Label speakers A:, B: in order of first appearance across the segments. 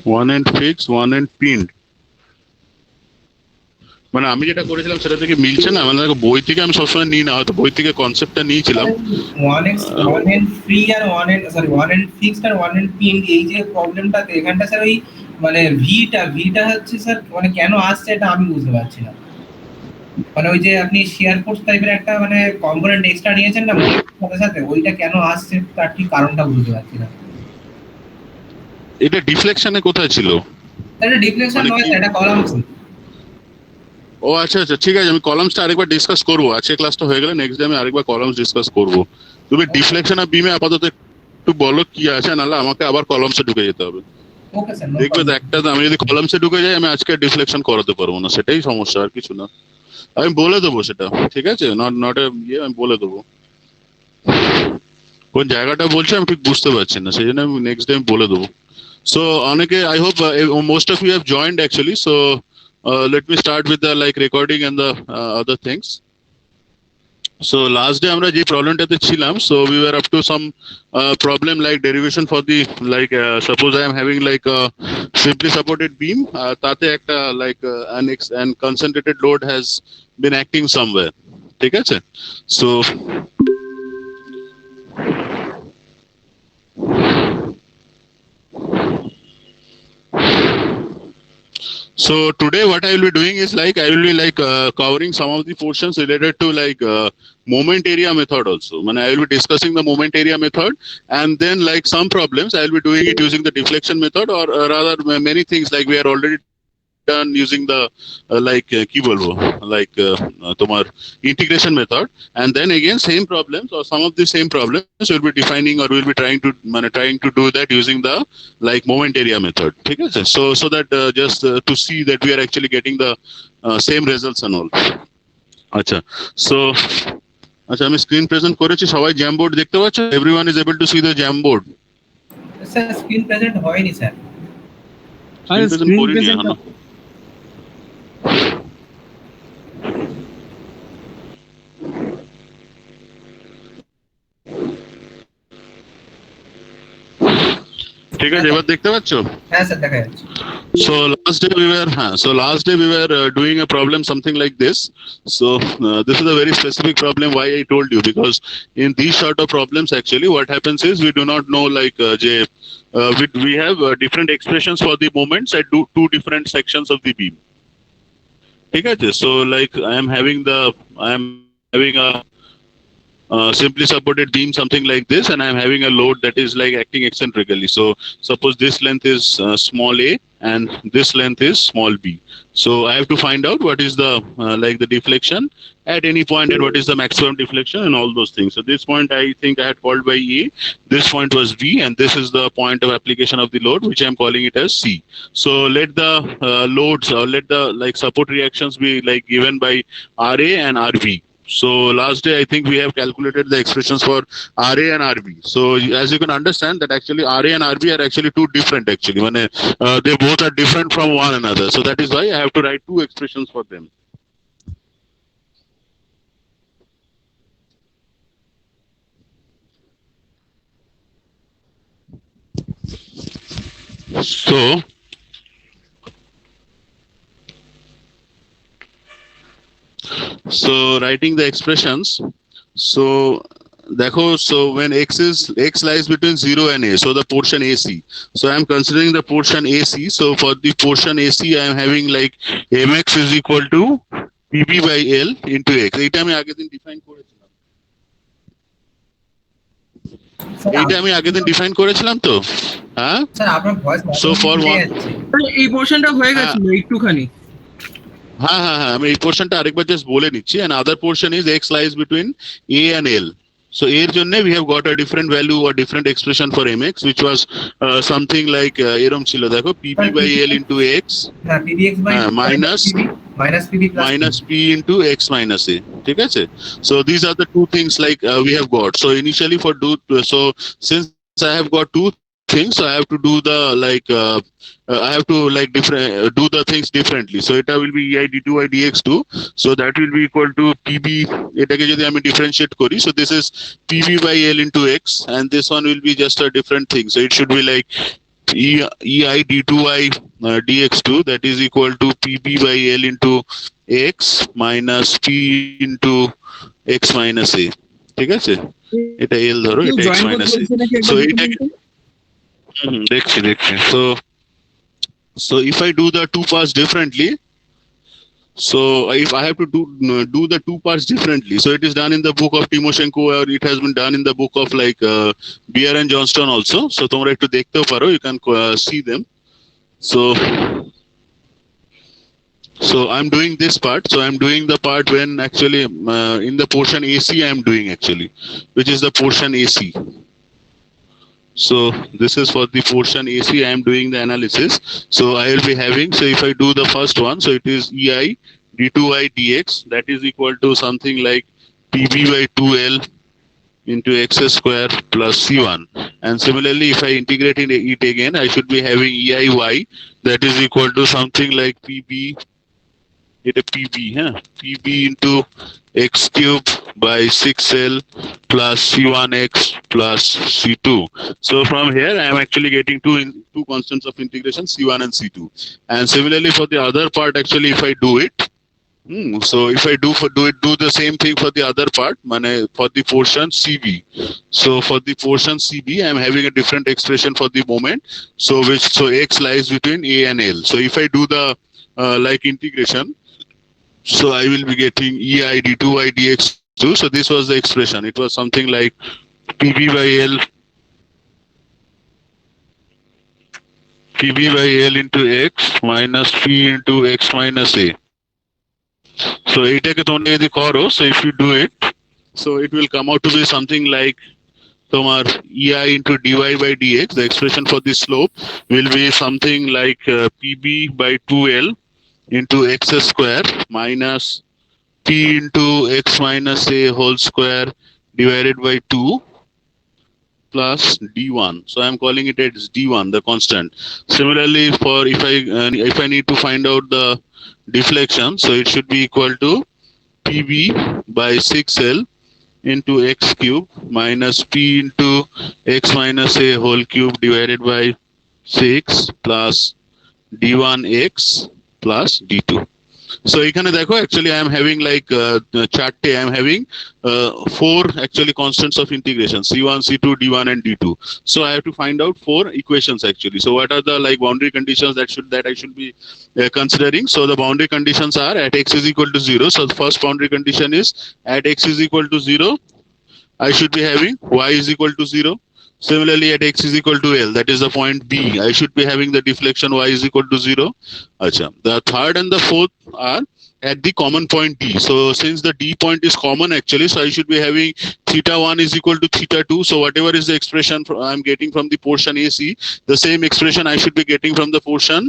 A: one end fixed, one end pinned. মানে আমি যেটা করেছিলাম সেটা থেকে মিলছে না, মানে দেখো বই থেকে আমি সবসময় নিই না, হয়তো বই থেকে কনসেপ্টটা নিয়েছিলাম।
B: ওয়ান এন্ড ফ্রি আর ওয়ান এন্ড ফিক্সড আর ওয়ান এন্ড পিন, এই যে প্রবলেমটা এখানটা স্যার, ওই মানে ভিটা হচ্ছে স্যার, মানে কেন আসছে এটা আমি বুঝতে পারছি না। মানে ওই যে আপনি শেয়ার ফোর্স টাইপের একটা মানে কম্পোনেন্ট এক্সট্রা নিয়েছেন না সাথে সাথে, ওইটা কেন আসছে তার ঠিক কারণটা বুঝতে পারছি না।
A: এটা ডিফ্লেকশনে কোথায় ছিল?
B: এটা ডিফ্লেকশন নয়, এটা কলামস।
A: ও আচ্ছা আচ্ছা, ঠিক আছে, আমি কলামসটা আরেকবার ডিসকাস করবো। আজকে ক্লাসটা হয়ে গেলে নেক্সট ডে আমি আরেকবার কলামস ডিসকাস করবো। তুমি ডিফ্লেকশন আর বিমে আপাতত একটু বলো কি আছে, নাহলে আমাকে আবার কলামসে ঢুকে যেতে হবে।
B: ওকে স্যার,
A: দেখবে তো একটা, আমি যদি কলামসে ঢুকে যাই আমি আজকে ডিফ্লেকশন করাতে পারবো না, সেটাই সমস্যা, আর কিছু না। আমি বলে দেবো সেটা, ঠিক আছে, নট আমি বলে দেবো। কোন জায়গাটা বলছি আমি ঠিক বুঝতে পারছি না, সেই জন্য আমি নেক্সট ডে বলে দেবো। সো অনেকে, I hope most of you have joined actually. So let me start with the like recording and the other things. So last day আমরা যে প্রবলেমটাতে ছিলাম, so we were up to some problem like derivation for the like suppose I am having like a simply supported beam, তাতে একটা like an concentrated load has been acting somewhere, ঠিক আছে? So So today what I will be doing is like I will be like covering some of the portions related to like moment area method also. I will be discussing the moment area method, and then like some problems I will be doing it using the deflection method, or rather many things like we are already done using the like কি বলবো like তোমার integration method, and then again same problems or some of the same problems we'll be defining or we'll be trying to do that using the like moment area method, ঠিক আছে? So that just to see that we are actually getting the same results and all. আচ্ছা, so আচ্ছা আমি screen present করেছি, সবাই jam board দেখতে পাচ্ছ? Everyone is able to C the jam board?
B: Sir screen present হয়নি sir.
A: Screen present করিনি এখনো। ঠিক আছে, এবার দেখতে পাচ্ছ?
B: হ্যাঁ স্যার দেখা যাচ্ছে।
A: So last day we were doing a problem something like this. So this is a very specific problem. Why I told you, because in these sort of problems actually what happens is we do not know like we have different expressions for the moments at two different sections of the beam. ঠিক আছে? So like I am having a simply supported beam something like this, and I am having a load that is like acting eccentrically. So suppose this length is small a and this length is small b. So I have to find out what is the like the deflection at any point and what is the maximum deflection and all those things. So this point I think I had called by A, this point was B, and this is the point of application of the load which I am calling it as C. So let the loads or let the like support reactions be like given by RA and RB. So last day I think we have calculated the expressions for RA and RB. So as you can understand that actually RA and RB are actually two different actually. They both are different from one another. So that is why I have to write two expressions for them. So writing the expressions. So when x lies between 0 and a, so the portion AC. So I am considering the portion AC. So for the portion AC I am having like mx is equal to pb by l into x. এইটা আমি আগের দিন define করেছিলাম। তো হ্যাঁ
B: sir আপনার voice
A: so for
C: এই পোরশনটা হয়ে গেছে একটুখানি।
A: হ্যাঁ আমি এই পোরশনটা আরেকবার জাস্ট বলে নিচ্ছি। and other portion is x lies between a and l. So এর জন্য we have got a different value or different expression for mx which was something like এরকম ছিল, দেখো pb by l into x
B: pbx by
A: minus p into x minus a, ঠিক আছে? So these are the two things like we have got. So initially since I have got two things, so I have to do the like I have to like do the things differently. So it will be ei d2 dx2. So that will be equal to pb, এটাকে যদি আমি differentiate করি, so this is pb by l into x, and this one will be just a different thing. So it should be like ei d2y dx2 that is equal to pb by l into x minus p into x minus a. ঠিক আছে, এটা l ধরো, এটা x
C: join করতে
A: minus a.
C: বলছে নাকি
A: So
C: একবার
A: এটা দেখছি so if I do the two parts differently, so if I have to do the two parts differently, so it is done in the book of Timoshenko, or it has been done in the book of like Beer and Johnston also. So তোমরা একটু দেখতেও পারো, you can see them. So I'm doing this part. So I'm doing the part when actually in the portion AC I am doing actually, which is the portion AC. So this is for the portion AC I am doing the analysis. So I will be having, so if I do the first one, so it is ei d2y dx that is equal to something like pb by 2l into x square plus c1. And similarly, if I integrate it again, I should be having eiy that is equal to something like pb into x cube by 6l plus c1x plus c2. So from here I am actually getting two constants of integration, c1 and c2. And similarly for the other part, actually if I do it, so if I do the same thing for the other part, for the portion CB. So for the portion CB, I am having a different expression for the moment. So x lies between a and l. So if I do the like integration, so I will be getting ei d2y dx2. So this was the expression. It was something like pb by l into x minus p into x minus a. So এটাকে তোমরা যদি করো, so if you do it, so it will come out to be something like তোমার ei into dy by dx. The expression for the slope will be something like pb by 2l into x square minus p into x minus a whole square divided by 2 plus d1. So I am calling it as d1, the constant. Similarly, for if I need to find out the deflection, so it should be equal to pb by 6l into x cube minus p into x minus a whole cube divided by 6 plus d1x plus d2. So এখানে দেখো, actually I am having like চারটে, I am having four actually constants of integration, c1, c2, d1 and d2. So I have to find out four equations actually. So what are the like boundary conditions that I should be considering? So the boundary conditions are at x is equal to 0. So the first boundary condition is at x is equal to 0, I should be having y is equal to 0. Similarly, at x is equal to L, that is the point B, I should be having the deflection y is equal to 0. Achha. The third and the fourth are at the common point D. So since the D point is common actually, so I should be having theta 1 is equal to theta 2. So whatever is the expression I am getting from the portion AC, the same expression I should be getting from the portion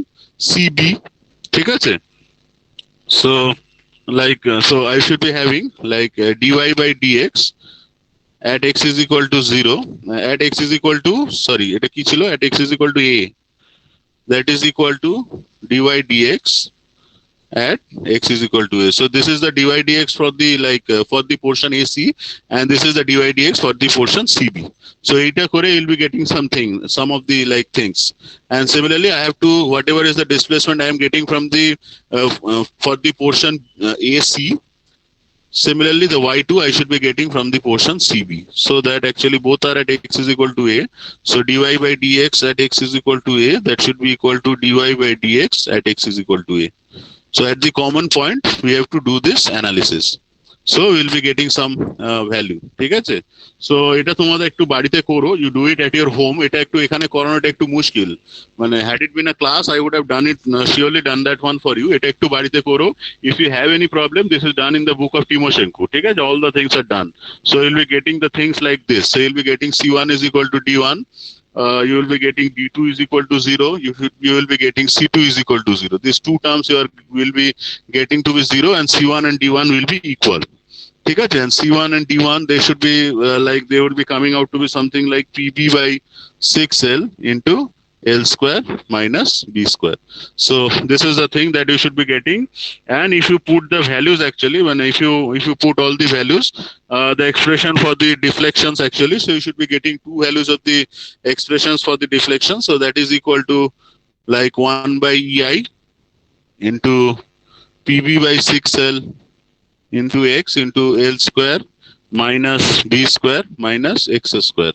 A: CB. ঠিক আছে? So like so I should be having like dy by dx at x is equal to 0, at x is equal to, sorry, এটা কি ছিল, at x is equal to a, that is equal to dy dx at x is equal to a. So this is the dy dx for the like for the portion AC, and this is the dy dx for the portion CB. So eta kore you'll be getting some of the like things. And similarly, I have to, whatever is the displacement I am getting from the for the portion AC, similarly the y2 I should be getting from the portion CB. So that actually both are at x is equal to a. So dy by dx at x is equal to a, that should be equal to dy by dx at x is equal to a. So at the common point we have to do this analysis. So we'll be getting some value. ঠিক আছে? So এটা তোমাদের একটু বাড়িতে করো, you do it at your home. এটা একটু এখানে করানোটা একটু মুশকিল, had it been a class I would have done it, surely done that one for you. এটা একটু বাড়িতে করো. If you have any problem, this is done in the book of Timoshenko. ঠিক আছে? All the things are done. So you'll be getting the things like this. So you'll be getting c1 is equal to d1, you will be getting d2 is equal to 0, you will be getting c2 is equal to 0. These two terms will be getting to be 0, and c1 and d1 will be equal. ঠিক আছে? And c1 and d1, they should be like they would be coming out to be something like pb by 6l into L square minus B square. So this is the thing that you should be getting. And if you put the values actually, if you put all the values, the expression for the deflections actually, so you should be getting two values of the expressions for the deflection. So that is equal to like 1 by EI into PB by 6L into X into L square minus B square minus X square.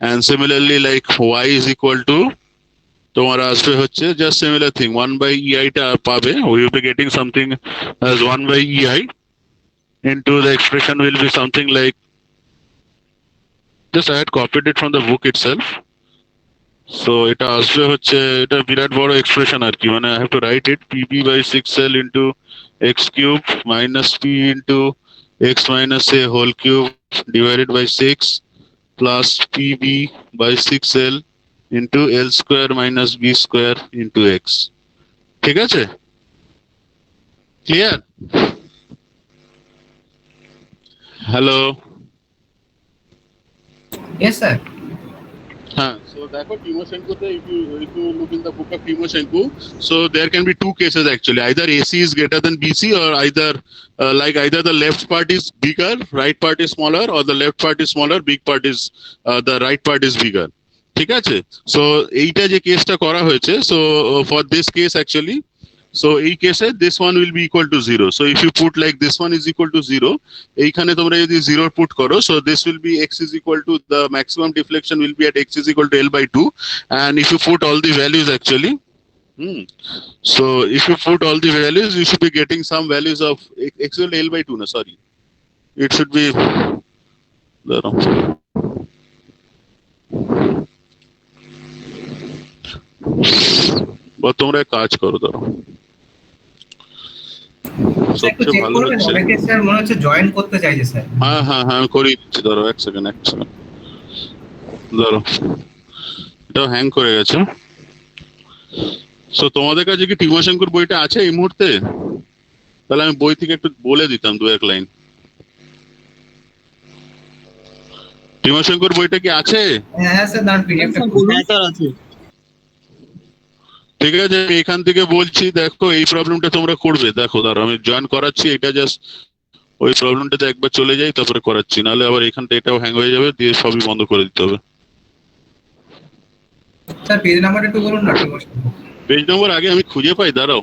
A: And similarly, like Y is equal to তোমার আসবে হচ্ছে just similar thing 1 by EI টা পাবে, we will be getting something as 1 by EI into the expression will be something like, just I had copied it from the book itself. So এটা আসবে হচ্ছে, এটা বিরাট বড় এক্সপ্রেশন আর কি, মানে I have to write it PB by 6L into X cube minus P into X minus A whole cube divided by 6 plus PB by 6L into L square minus B square into X. ঠিক আছে? Clear? Hello?
B: Yes, sir.
A: So therefore Timoshenko, if you look in the book of Timoshenko, so there can be two cases actually. Either AC is greater than BC, or either either the left part is bigger, right part is smaller, or the left part is smaller, big part is the right part is bigger. ঠিক আছে? So এইটা যে কেসটা করা হয়েছে, so for this case actually, so এই কেসে this one will be equal to 0. So if you put like this one is equal to 0, এইখানে তোমরা যদি 0 put করো, so this will be x is equal to, the maximum deflection will be at x is equal to L by 2. And if you put all the values actually, so if you put all the values, you should be getting some values of x will L by 2, no sorry, it should be বা তোমরা এক কাজ করো, ধরো সবচেয়ে ভালো হচ্ছে,
B: অনেকে স্যার মনে হচ্ছে জয়েন করতে চাইছে স্যার।
A: হ্যাঁ আমি করিয়ে দিচ্ছি, ধরো এক সেকেন্ড, ধরো এটাও হ্যাং করে গেছে। সো তোমাদের কাছে কি টিমোশেঙ্কোর বইটা আছে এই মুহূর্তে? তাহলে আমি বই থেকে একটু বলে দিতাম দু এক লাইন। টিমোশেঙ্কোর বইটা কি আছে?
B: হ্যাঁ স্যার, দাঁড়ান পিডিএফটা
C: আছে।
A: ঠিক আছে, আমি এখান থেকে বলছি, দেখো এই প্রবলেমটা তোমরা করবে, দেখো দাঁড়াও আমি জয়েন করাচ্ছি, এটা জাস্ট ওই প্রবলেমটাতে একবার চলে যাই তারপরে করাচ্ছি, নাহলে আবার এখানটা এটাও হ্যাং হয়ে যাবে, দিয়ে সবই বন্ধ করে দিতে হবে।
B: স্যার পেজ নাম্বারটা একটু বলুন না।
A: পেজ নম্বর আগে আমি খুঁজে পাই, দাঁড়াও।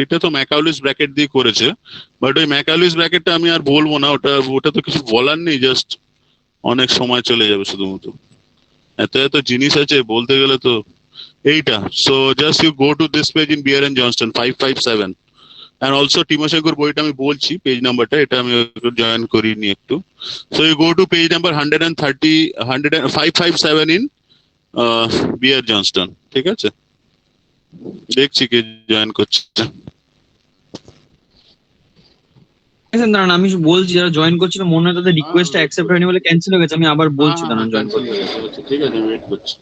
A: এটা তো ম্যাকাউলিস ব্র্যাকেট দিয়ে করেছে, বাট ওই ম্যাকাউলিস ব্র্যাকেটটা আমি আর বলবো না, ওটা তো কিছু বলার নেই, জাস্ট অনেক সময় চলে যাবে শুধুমাত্র, এত জিনিস আছে বলতে গেলে তো এইটা। So just you go to this page in Beer and Johnston 557, and also টিমোশেঙ্কোর বইটা আমি বলছি পেজ নাম্বারটা, এটা আমি জয়েন করিনি একটু। So you go to page number 557 in Beer Johnston. ঠিক আছে, দেখছি কে জয়েন করছে।
C: দাঁড়ান আমি বলছি, যারা জয়েন করছিল মনে হয় তাদের রিকোয়েস্টটা অ্যাকসেপ্ট হয়নি বলে ক্যান্সেল হয়ে গেছে, আমি আবার বলছি দাঁড়ান জয়েন করতে।
A: ঠিক আছে, ওয়েট করছি।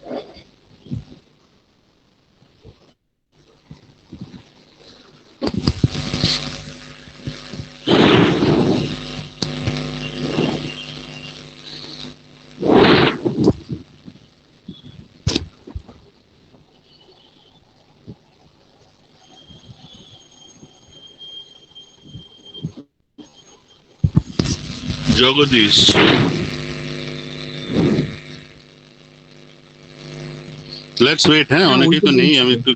A: Jagdish, let's wait. হ্যাঁ অনেকেই তো নেই, আমি একটু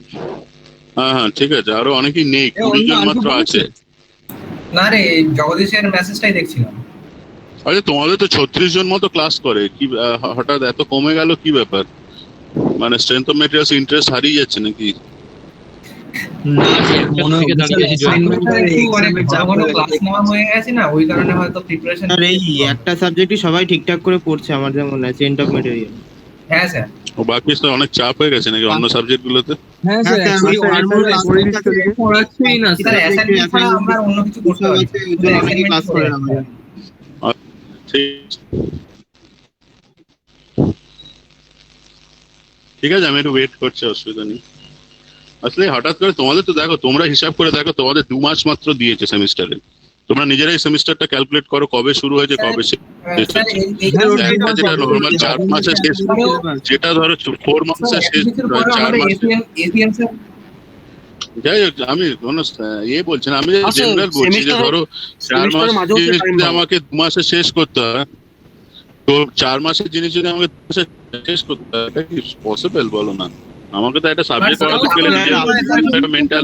A: হ্যাঁ ঠিক আছে, আরো অনেকেই নেই, 20 জন মাত্র আছে।
B: না রে, জগদীশের মেসেজটাই দেখছিলাম।
A: আরে তোমাদের তো 36 জন মতো ক্লাস করে, কি হঠাৎ এত কমে গেল, কি ব্যাপার? মানে স্ট্রেংথ অফ মেটেরিয়ালস ইন্টারেস্ট হারিয়ে যাচ্ছে নাকি?
C: না মনে হয়
B: ক্লাস নেওয়া হয়ে গেছে না, ওই কারণে হয়তো প্রিপারেশন।
D: আর এই একটা সাবজেক্টই সবাই ঠিকঠাক করে পড়ছে আমার যেমন মনে হয়, স্ট্রেংথ অফ মেটেরিয়াল।
B: হ্যাঁ স্যার।
A: ও বাকি তো অনেক চাপ হয়ে গেছে নাকি অন্য সাবজেক্ট গুলোতে?
C: হ্যাঁ স্যার, পড়াচ্ছেই না
B: স্যার, অ্যাসাইনমেন্ট ছাড়া আমরা অন্য কিছু করতে পারি না,
D: অনেকে ক্লাস করে না।
A: ঠিক আছে, আমি একটু ওয়েট করছি, অসুবিধা নেই। আসলে হঠাৎ করে তোমাদের তো দেখো, তোমরা হিসাব করে দেখো, তোমাদের 2 মাস মাত্র দিয়েছে সেমিস্টারে। তোমরা নিজেরাই সেমিস্টারটা ক্যালকুলেট করো, কবে শুরু হয়েছে কবে শেষ
B: স্যার
A: হচ্ছে।
B: এই
A: একটা যেটা নর্মাল 4 মাসে শেষ, যেটা ধরো 4 মাসে শেষ,
B: কিছুর পরে
A: 4
B: আমাদের
A: মাসে।
B: এসিএম স্যার
A: যাই হোক, আমি কোনো বলছি না, আমি
E: আচ্ছা,
A: জেনারেল বলছি যে
E: semester-
A: ধরো 4
E: semester
A: মাস
E: মাঝেও তো
A: জিনিস
E: time
A: যদি
E: পাবো।
A: আমাকে 2 মাসে শেষ করতে হয়, তো 4 মাসের জিনিস যদি আমাকে 2 মাসে শেষ করতে হয়, এটা কি পসিবল বলো না? আমাকে তো একটা সাবজেক্ট পড়াতে গেলে মেন্টাল,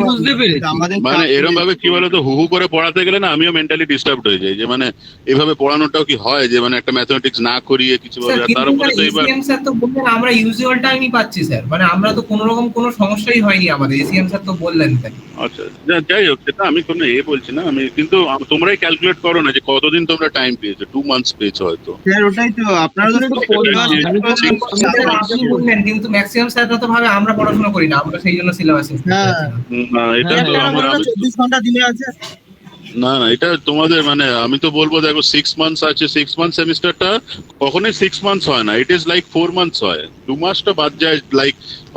C: বুঝতে পেরেছি।
D: আমাদের
A: মানে এরকম ভাবে কি বলতো, হু করে পড়াতে গেলে না আমিও মেন্টালি ডিস্টার্ব হয়ে যাই, যে মানে এভাবে পড়ানোটাও কি হয়, যে মানে একটা ম্যাথমেটিক্স না করিয়ে কিছু বলে।
B: স্যার
A: আর
B: কিন্তু
A: তার উপরে তো এবার
B: এসিএম স্যার তো বললেন আমরা ইউজুয়াল টাইমই পাচ্ছি স্যার, মানে আমরা তো কোনো রকম কোনো সমস্যাই হয়নি আমাদের, এসিএম স্যার তো বললেন তাই।
A: আচ্ছা, যাই হোক, সেটা আমি কোনো বলছি না আমি, কিন্তু তোমরাই ক্যালকুলেট করো না যে কতদিন তোমরা টাইম পেয়েছো। 2 মান্থস পেয়েছো হয়তো।
D: স্যার ওটাই তো, আপনারা তো
B: আপনি বললেন, কিন্তু ম্যাক্সিমাম স্যাররা তো ভাবে আমরা পড়াশোনা করি না, আমরা সেই জন্য সিলেবাস
D: হ্যাঁ।
A: না, এটা তো আমার,
D: 24 ঘন্টা দিনে আছে।
A: না এটা তোমাদের মানে আমি তো বলবো দেখো 6 মান্থস আছে, 6 মান্থ সেমিস্টারটা কখনোই 6 মান্থস হয় না, ইট ইজ লাইক 4 মান্থস হয়। 2 মাসটা বাদ যায়, লাইক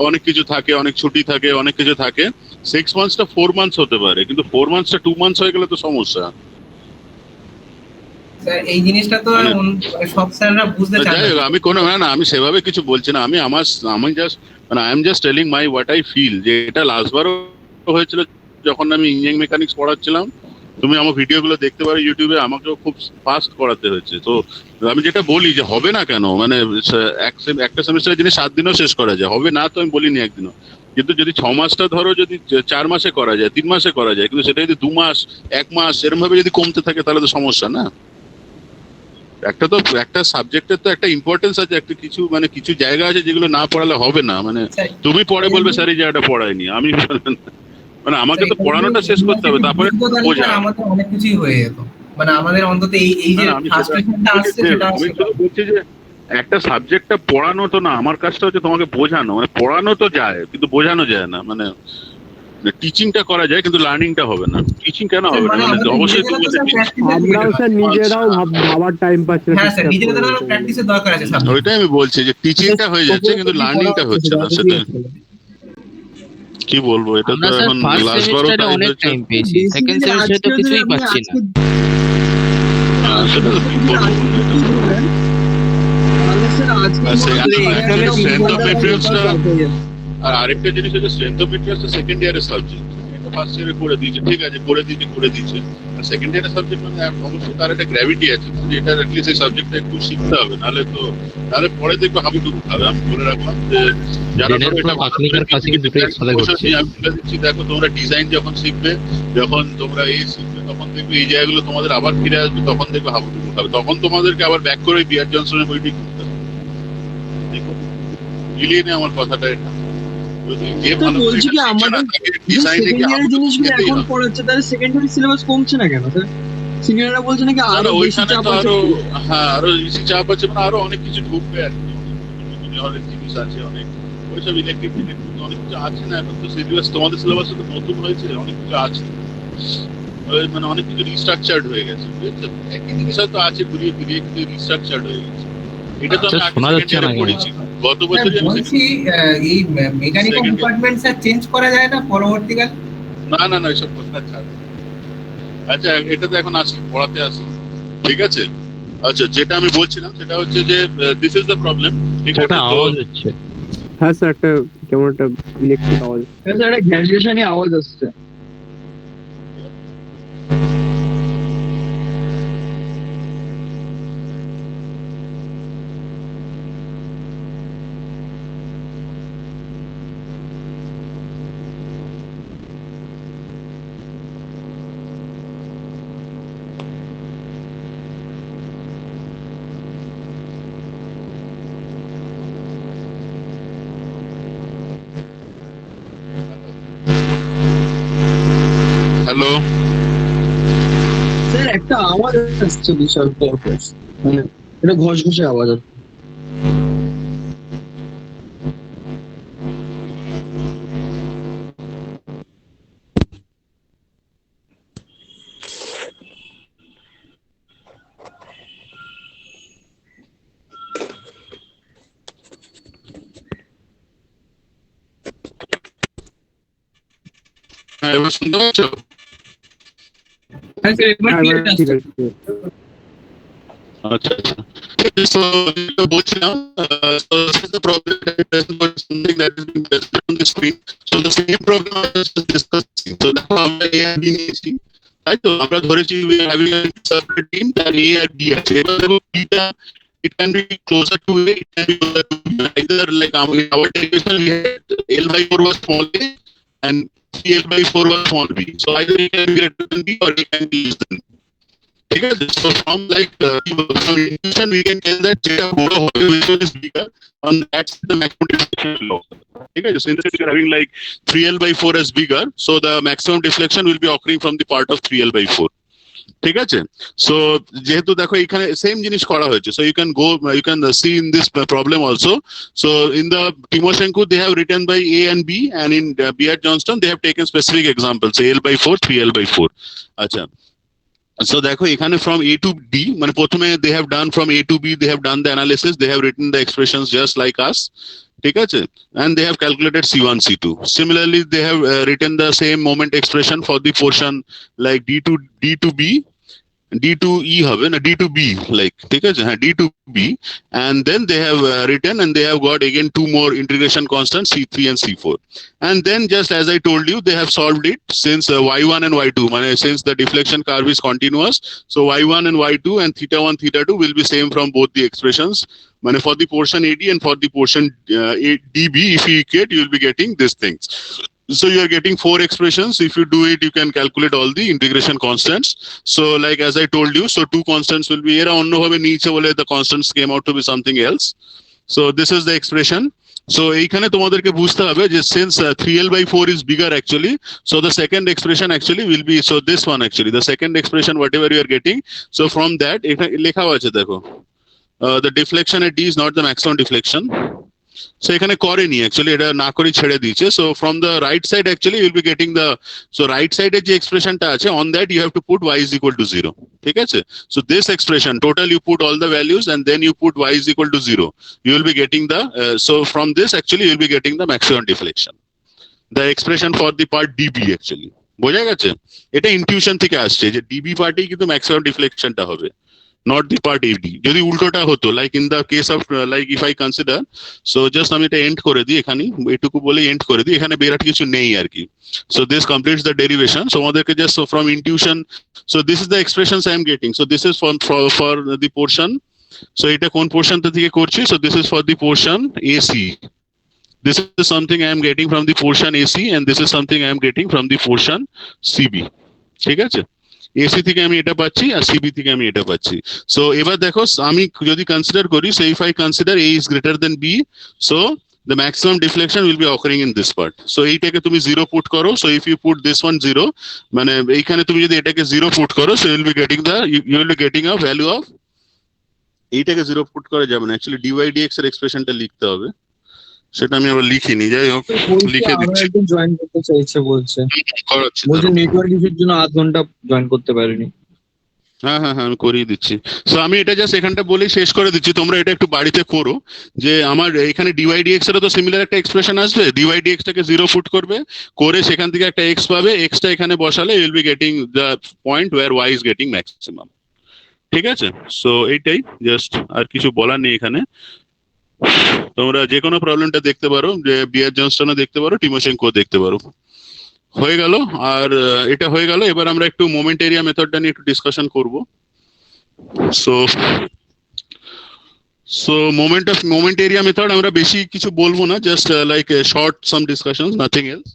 A: অনেক কিছু থাকে, অনেক ছুটি থাকে, অনেক কিছু থাকে। 6 মান্থসটা 4 মান্থস হতে পারে, কিন্তু 4 মান্থসটা 2 মান্থস হয়ে গেলে তো সমস্যা।
B: স্যার এই জিনিসটা তো আর সব স্যাররা বুঝতে চান
A: যাই হোক,
B: না।
A: আমি কোনো না আমি সেভাবে কিছু বলছি না, আমি জাস্ট মানে I am just telling my what I feel, যে এটা লাস্টবারও হয়েছিল যখন আমি ইঞ্জিনিয়ারিং মেকানিক্স পড়াচ্ছিলাম। তুমি আমার ভিডিওগুলো দেখতে পারো ইউটিউবে, আমাকেও খুব ফাস্ট করাতে হয়েছে। তো আমি যেটা বলি যে হবে না কেন, মানে একটা সেমিস্টারের জিনিস 7 দিনেও শেষ করা যায়, হবে না তো আমি বলিনি একদিনও। কিন্তু যদি 6 মাসটা ধরো, যদি 4 মাসে করা যায়, 3 মাসে করা যায়, কিন্তু সেটা যদি 2 মাস 1 মাস এরকম ভাবে যদি কমতে থাকে, তাহলে তো সমস্যা না। একটা সাবজেক্টের তো একটা ইম্পর্টেন্স আছে, একটা কিছু মানে কিছু জায়গা আছে যেগুলো না পড়ালে হবে না। মানে তুমি পরে বলবে স্যার এই জায়গাটা পড়ায়নি, আমি মানে আমাকে তো পড়ানোটা শেষ করতে হবে, তারপরে বোঝা।
B: আমাদের অনেক কিছুই হয়ে যেত, মানে আমাদের অন্তত এই যে
A: আমি
B: ফ্রাস্ট্রেশনটা আসছে সেটা
A: আমি শুধু বলছি যে একটা সাবজেক্টটা পড়ানো তো না, আমার কাজটা হচ্ছে তোমাকে বোঝানো। মানে পড়ানো তো যায় কিন্তু বোঝানো যায় না। মানে টিচিংটা করা যায় কিন্তু লার্নিংটা হবে না। টিচিং কেন হবে না? মানে অবশ্যই তুমি
E: আমরাও স্যার নিজেরাও ভাবার টাইম পাচ্ছি না।
B: হ্যাঁ স্যার, নিজেদের প্র্যাকটিসের দরকার আছে সাবজেক্ট।
A: ওইটাই আমি বলছি যে টিচিংটা হয়ে যাচ্ছে কিন্তু লার্নিংটা হচ্ছে না। সেটা কি বলবো, এটা তো
F: আমরা স্যার
A: এখন
F: ফার্স্ট
A: লাস্ট বারও
F: সেমিস্টারে
A: তাই
F: অনেক
A: হয়েছে।
F: টাইম পেয়েছি, সেকেন্ড সেমিস্টারে তো কিছুই পাচ্ছি না।
A: হ্যাঁ, সেটা তো ঠিক বলবো। আর আরেকটা জিনিস হচ্ছে স্ট্রেংথ অফ ইন্টারেস্ট সেকেন্ড ইয়ারের সাবজেক্ট, ফার্স্ট ইয়ারে করে দিয়েছে, ঠিক আছে করে দিয়েছে। আর সেকেন্ড ইয়ারের সাবজেক্ট মানে অবশ্যই তার একটা গ্র্যাভিটি আছে, এটা অ্যাটলিস্ট এই সাবজেক্টটা একটু শিখতে হবে, নাহলে পরে দেখবে হাবুডুবু খাবে। আমি বলে রাখলাম যে যারা ধরো এটা আমি বলে দিচ্ছি, দেখো তোমরা ডিজাইন যখন শিখবে, যখন তোমরা এই শিখবে, তখন দেখবে এই জায়গাগুলো তোমাদের আবার ফিরে আসবে, তখন দেখবে হাবুডুবু খাবে। তখন তোমাদেরকে আবার ব্যাক করে বিয়ার জনসনের বইটি করতে হবে। দেখো মিলিয়ে নেই আমার কথাটা, এটা
C: বলছি কি আমাদের সেকেন্ড ইয়ারের জিনিসগুলো এখন পড়াচ্ছে, তাহলে সেকেন্ড ইয়ারের সিলেবাস কমছে না কেন স্যার? সিনিয়ররা বলছে নাকি আরো বেশি চাপ আছে।
A: আরো বেশি চাপ আছে, মানে আরো অনেক কিছু ঢুকবে আর কি, অনেক জিনিস আছে, অনেক ওইসব ইলেকট্রিক অনেক কিছু আছে না। এখন তো সিলেবাস, তোমাদের সিলেবাস তো নতুন হয়েছে, অনেক কিছু আছে, মানে অনেক কিছু রিস্ট্রাকচার্ড হয়ে গেছে, বুঝেছো? একই জিনিস হয়তো আছে ঘুরিয়ে ফিরিয়ে, কিন্তু রিস্ট্রাকচার্ড হয়ে গেছে। এটা তো আমি
F: শোনা যাচ্ছে না
A: পড়েছি গত বছর।
B: বলছি এই মেকানিক্যাল ডিপার্টমেন্ট স্যার চেঞ্জ করা যায় না পরবর্তীকালে?
A: না এসব কথা ছাড়। আচ্ছা, এটা তো এখন আসি পড়াতে আসি, ঠিক আছে? আচ্ছা, যেটা আমি বলছিলাম সেটা হচ্ছে যে দিস ইজ দ্য প্রবলেম, ঠিক আছে?
F: আওয়াজ হচ্ছে।
E: হ্যাঁ স্যার, একটা কেমন একটা ইলেকট্রিক আওয়াজ।
C: স্যার একটা গ্র্যাজুয়েশনে আওয়াজ আসছে।
A: হ্যালো,
C: স্যার একটা আওয়াজ আসছে বিশাল পরপর, মানে এটা ঘষঘষে আওয়াজ আসছে।
A: হ্যাঁ, এবার শুনতে পাচ্ছ?
B: হ্যাঁ স্যার একবার
E: হ্যাঁ,
B: clear
E: এবার ঠিক
B: আসছে।
E: আছে।
A: আচ্ছা আচ্ছা। So, যেটা বলছিলাম, so this is the problem that it doesn't work, something that is being presented on the screen. So the same problem I was just discussing. So দেখো আমরা A আর B নিয়েছি, তাই তো? আমরা ধরেছি we are having a separate team, তার A R B আছে। এবার দেখো B টা it can be closer to A, it can be closer to B. Either like in our derivation we had L/4 was small a and CL/4 was small b. So either A can be greater than B or A can be less than B. ঠিক আছে? So from from intuition we can tell that যেটা বড় হবে which one is bigger, on that the maximum deflection will occur. ঠিক আছে? So in this case you are having like 3L/4 as bigger, so the maximum deflection will be occurring from the part of 3L/4. ঠিক আছে? So যেহেতু দেখো এখানে same জিনিস করা হয়েছে, so you can see in this problem also. So in the Timoshenko they have written by A and B, and in Beard Johnston they have taken specific examples, L/4, 3L/4. আচ্ছা, so দেখো এখানে from A to D, মানে প্রথমে they have done from A to B, they have done the analysis, they have written the expressions just like us, ঠিক আছে, and they have calculated C1 C2. Similarly they have written the same moment expression for the portion like D to B, D to E হবে না, D to B, like ঠিক আছে, হ্যাঁ D to B, and then they have written and they have got again two more integration constants C3 and C4, and then just as I told you they have solved it since y1 and y2, মানে since the deflection curve is continuous, so y1 and y2 and theta1 theta2 will be same from both the expressions, মানে for the portion AD and for the portion DB, if you equate you will be getting these things. So you are getting four expressions. If you do it, you can calculate all the integration constants. So like as I told you, so two constants will be here. The constants came out to be something else. So this is the expression. So এইখানে তোমাদেরকে বুঝতে হবে যে since 3L/4 is bigger actually, so the second expression actually will be, so this one actually, the second expression whatever you are getting, so from that এখানে লেখা আছে দেখো, the deflection at D is not the maximum deflection. So এখানে করেনি actually, এটা না করে ছেড়ে দিয়েছে. So from the right side actually you will be getting the, so right side এর যে expressionটা আছে on that you have to put y is equal to 0, ঠিক আছে? So this expression total you put all the values and then you put y is equal to 0, you will be getting the so from this actually you will be getting the maximum deflection, the expression for the part DB actually. বোঝা গেছে? এটা intuition থেকে আসছে যে DB পার্টেই কিন্তু maximum ডিফ্লেকশনটা হবে, not the part AD. যদি উল্টোটা হতো like in the case of like if I consider, so just আমি এটা এন্ড করে দিই, এখানে এটুকু বলে এন্ড করে দিই, এখানে বিরাট কিছু নেই আর কি. So this completes the derivation. So আমাদেরকে just so from intuition, so this is the expressions I am getting. So this is for the portion. So এটা কোন পোরশনটা থেকে করছি? So this is for the portion AC. This is something I am getting from the portion AC, and this is something I am getting from the portion CB. ঠিক আছে? AC থেকে আমি এটা পাচ্ছি আর CB থেকে আমি এটা পাচ্ছি. সো এবার দেখো আমি যদি কনসিডার করি, so if I consider A is greater than B, so the maximum deflection will be occurring in this part. So এইটাকে তুমি 0 পুট করো, so if you put this one 0, মানে এইখানে তুমি যদি এটাকে 0 পুট করো, so you will be getting the, you will be getting a value of, এইটাকে 0 পুট করা যাবে না অ্যাকচুয়ালি, dy dx এর এক্সপ্রেশনটা লিখতে হবে, সেটা আমি আবার লিখিনি, যাই হোক লিখে দিচ্ছি।
C: একটু জয়েন করতে চাইছে বলছে নেটওয়ার্ক ইস্যুর জন্য আধ ঘন্টা জয়েন করতে পারিনি।
A: হ্যাঁ হ্যাঁ হ্যাঁ আমি করিয়ে দিচ্ছি। সো আমি এটা জাস্ট এখানটা বলেই শেষ করে দিচ্ছি, তোমরা এটা একটু বাড়িতে করো, যে আমার এখানে dy dx এরও তো সিমিলার একটা এক্সপ্রেশন আসবে, dy dx টাকে 0 পুট করবে, করে সেখান থেকে একটা x পাবে, x টা এখানে বসালে you will be getting the point where y is getting maximum. ঠিক আছে? সো এইটাই, জাস্ট আর কিছু বলার নেই এখানে। তোমরা যে কোনো প্রবলেমটা দেখতে পারো, যে বিয়ার জনস্টনও দেখতে পারো, টিমোশেঙ্কো দেখতে পারো। হয়ে গেল, আর এটা হয়ে গেল। এবার আমরা একটু মোমেন্ট এরিয়া মেথডটা নিয়ে একটু ডিসকাশন করব। সো মোমেন্ট এরিয়া মেথড আমরা বেশি কিছু বলবো না, জাস্ট লাইক শর্ট সাম ডিসকাশনস, নাথিং এলস।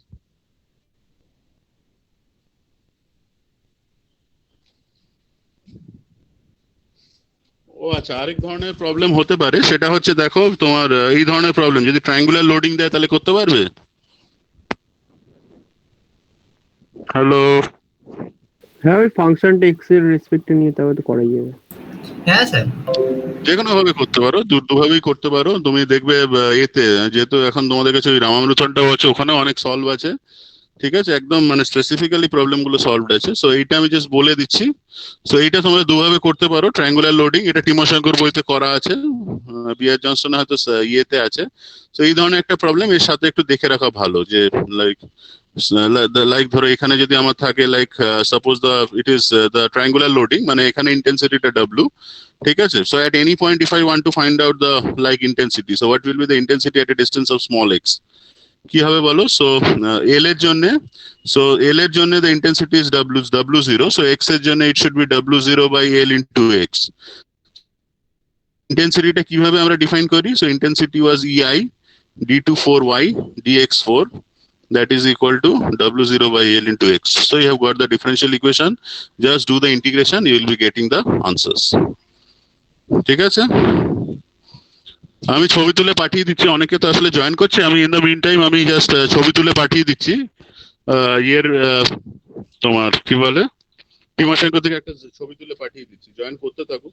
A: ও আচ্ছা, আরেক ধরনের প্রবলেম হতে পারে, সেটা হচ্ছে দেখো তোমার এই ধরনের প্রবলেম যদি ট্রায়াঙ্গুলার লোডিং দেয় তাহলে করতে পারবে? হ্যালো,
E: হ্যাঁ ওই ফাংশনটা এক্স এর রেসপেক্টে নিয়ে তবে তো করাই যাবে।
B: হ্যাঁ স্যার,
A: যে কোনো ভাবে করতে পারো, দুভাবেই করতে পারো। তুমি দেখবে এতে যেহেতু এখন তোমাদের কাছে ওই রামামৃতনটাও আছে, ওখানে অনেক সলভ আছে, ঠিক আছে, একদম মানে স্পেসিফিক্যালি প্রবলেম গুলো সলভড আছে। সো এইটা আমি জাস্ট বলে দিচ্ছি। সো এইটা তোমরা দুভাবে করতে পারো, ট্রায়াঙ্গুলার লোডিং, এটা টিমোশেঙ্কোর বইতে করা আছে, বিয়ার জনসন হয়তো ইয়েতে আছে। সো এই ধরনের একটা প্রবলেম এর সাথে একটু দেখে রাখা ভালো, যে লাইক লাইক ধরো এখানে যদি আমার থাকে like suppose it is the triangular loading, মানে এখানে ইন্টেন্সিটিটা W, ঠিক আছে? So at any point if I want to find out the like intensity, so what will be the intensity at a distance of small x? কি হবে বলো? So L এর জন্য, so L এর জন্য the intensity is W0, so x এর জন্য it should be W0 by L into x। ইন্টেন্সিটিটা কিভাবে আমরা ডিফাইন করি? So intensity was EI d24y dx4, that is equal to W0 by L into x. So you have got the differential equation. Just do the integration, you will be getting the answers. ঠিক আছে? আমি ছবি তুলে পাঠিয়ে দিচ্ছি, অনেকে তো আসলে জয়েন করছে। আমি ইন দ্য মিন টাইম আমি জাস্ট ছবি তুলে পাঠিয়ে দিচ্ছি। তোমার কি বলে, টিমাশঙ্কর থেকে একটা ছবি তুলে পাঠিয়ে দিচ্ছি, জয়েন করতে থাকো।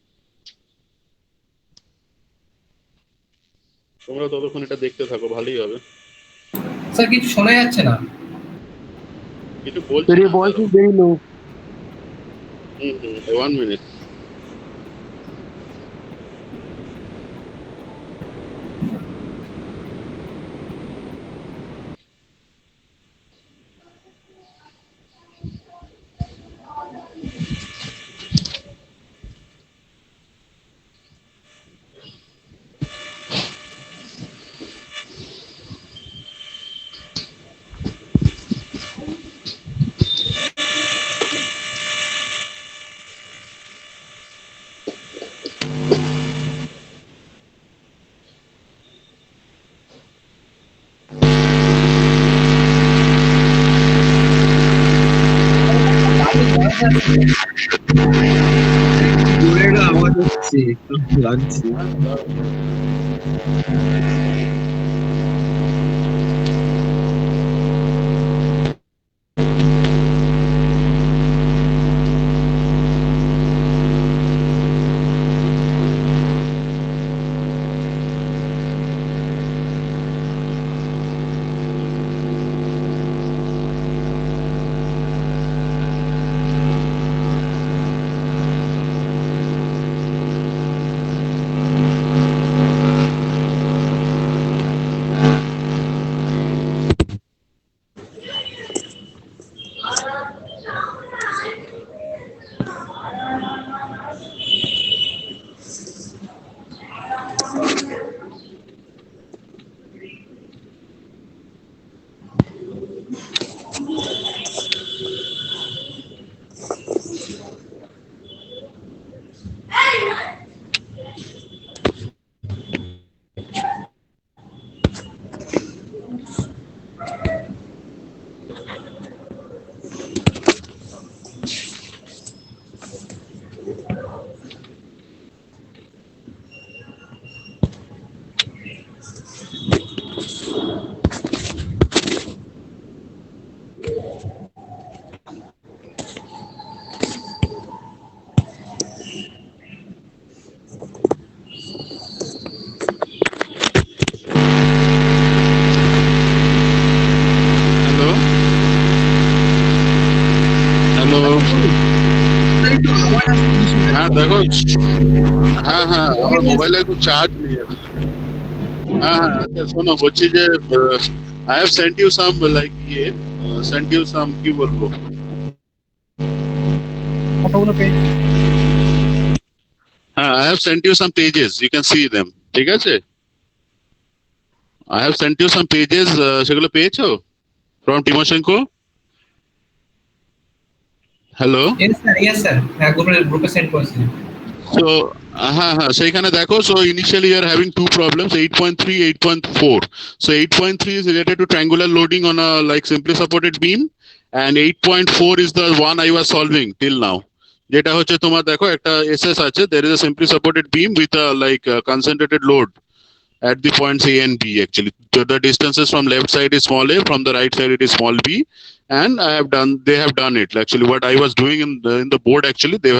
A: তোমরা ততক্ষণ এটা দেখতে থাকো, ভালোই হবে।
B: স্যার কিছু শোনা যাচ্ছে না।
A: কিছু বলছি
E: Your voice is very low.
A: 1 minute.
C: জোরে একটা আওয়াজ হচ্ছে, একটু লাগছে। হ্যাঁ দেখো, হ্যাঁ হ্যাঁ আমার মোবাইলে একটু চার্জ নেই। হ্যাঁ হ্যাঁ আচ্ছা শোনো, বলছি যে I have sent you some like sent you some, কি বলবো, হ্যাঁ I have sent you some pages, you can see them, ঠিক আছে? I have sent you some pages, সেগুলো পেয়েছো from Timoshenko? Hello,
B: yes sir, হ্যাঁ গ্রুপে সেন্ড করেছি।
A: So, সেইখানে দেখো, so initially you are having two problems, 8.3, 8.4. So 8.3 is related to triangular loading on a like simply supported beam, and 8.4 is the one I was solving till now. যেটা হচ্ছে তোমার দেখো একটা SS আছে, there is a simply supported beam with a like concentrated load at the points A and B actually. So the distances from left side is small a, from the right side it is small b, and they have done it. Actually what I was doing in the board actually they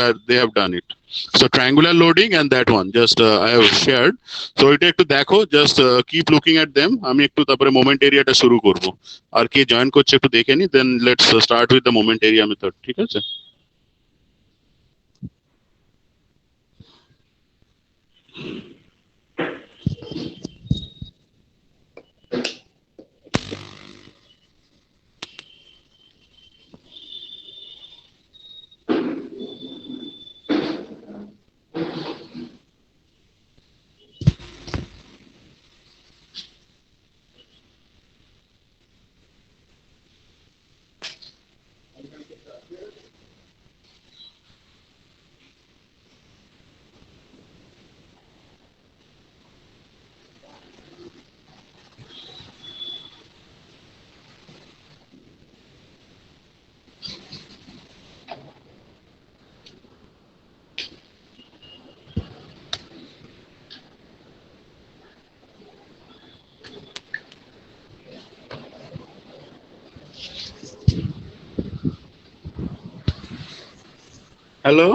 A: have done it. So triangular loading and that one just I have shared. So এটা একটু দেখো, just keep looking at them. আমি একটু তারপরে moment এরিয়াটা শুরু করব, আর কে join করছে একটু দেখে নি, then let's start with the moment area method, ঠিক আছে? Hello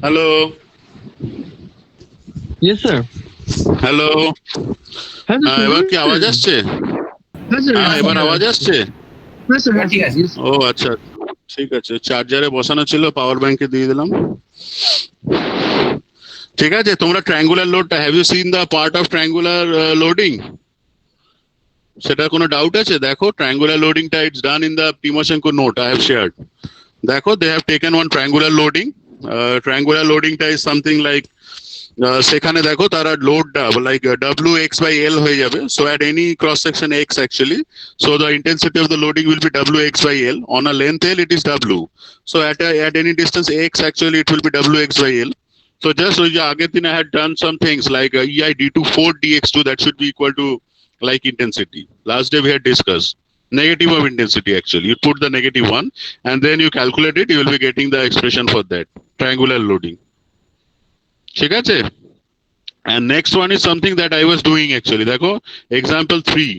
A: hello
E: yes sir.
A: Hello
E: হ্যাঁ স্যার,
A: এবার কি আওয়াজ আসছে? হ্যাঁ এবার আওয়াজ আসছে?
B: ঠিক আছে।
A: ও আচ্ছা ঠিক আছে, চার্জারে বসানো ছিল, পাওয়ার ব্যাংকে দিয়ে দিলাম। ঠিক আছে, তোমরা ট্রায়াঙ্গুলার লোডটা, have you seen the part of triangular loading? সেটা কোনো ডাউট আছে? দেখো ট্রায়াঙ্গুলার লোডিংটা it's done in the Timoshenko note I have shared. দেখো they have taken one triangular loading. Triangular loadingটা is something like সেখানে দেখো তারা লোডটা like WX by L হয়ে যাবে, so at any cross section X actually, so the intensity of the loading will be WX by L. On a length L it is W, so at any distance X actually it will be WX by L. So just ওই যে আগের দিন I had done some things like EI d2 4 dx2, that should be equal to like intensity. Last day we had discussed negative of intensity actually. You put the negative one and then you calculate it, you will be getting the expression for that triangular loading. ঠিক আছে? And next one is something that I was doing actually. দেখো example 3.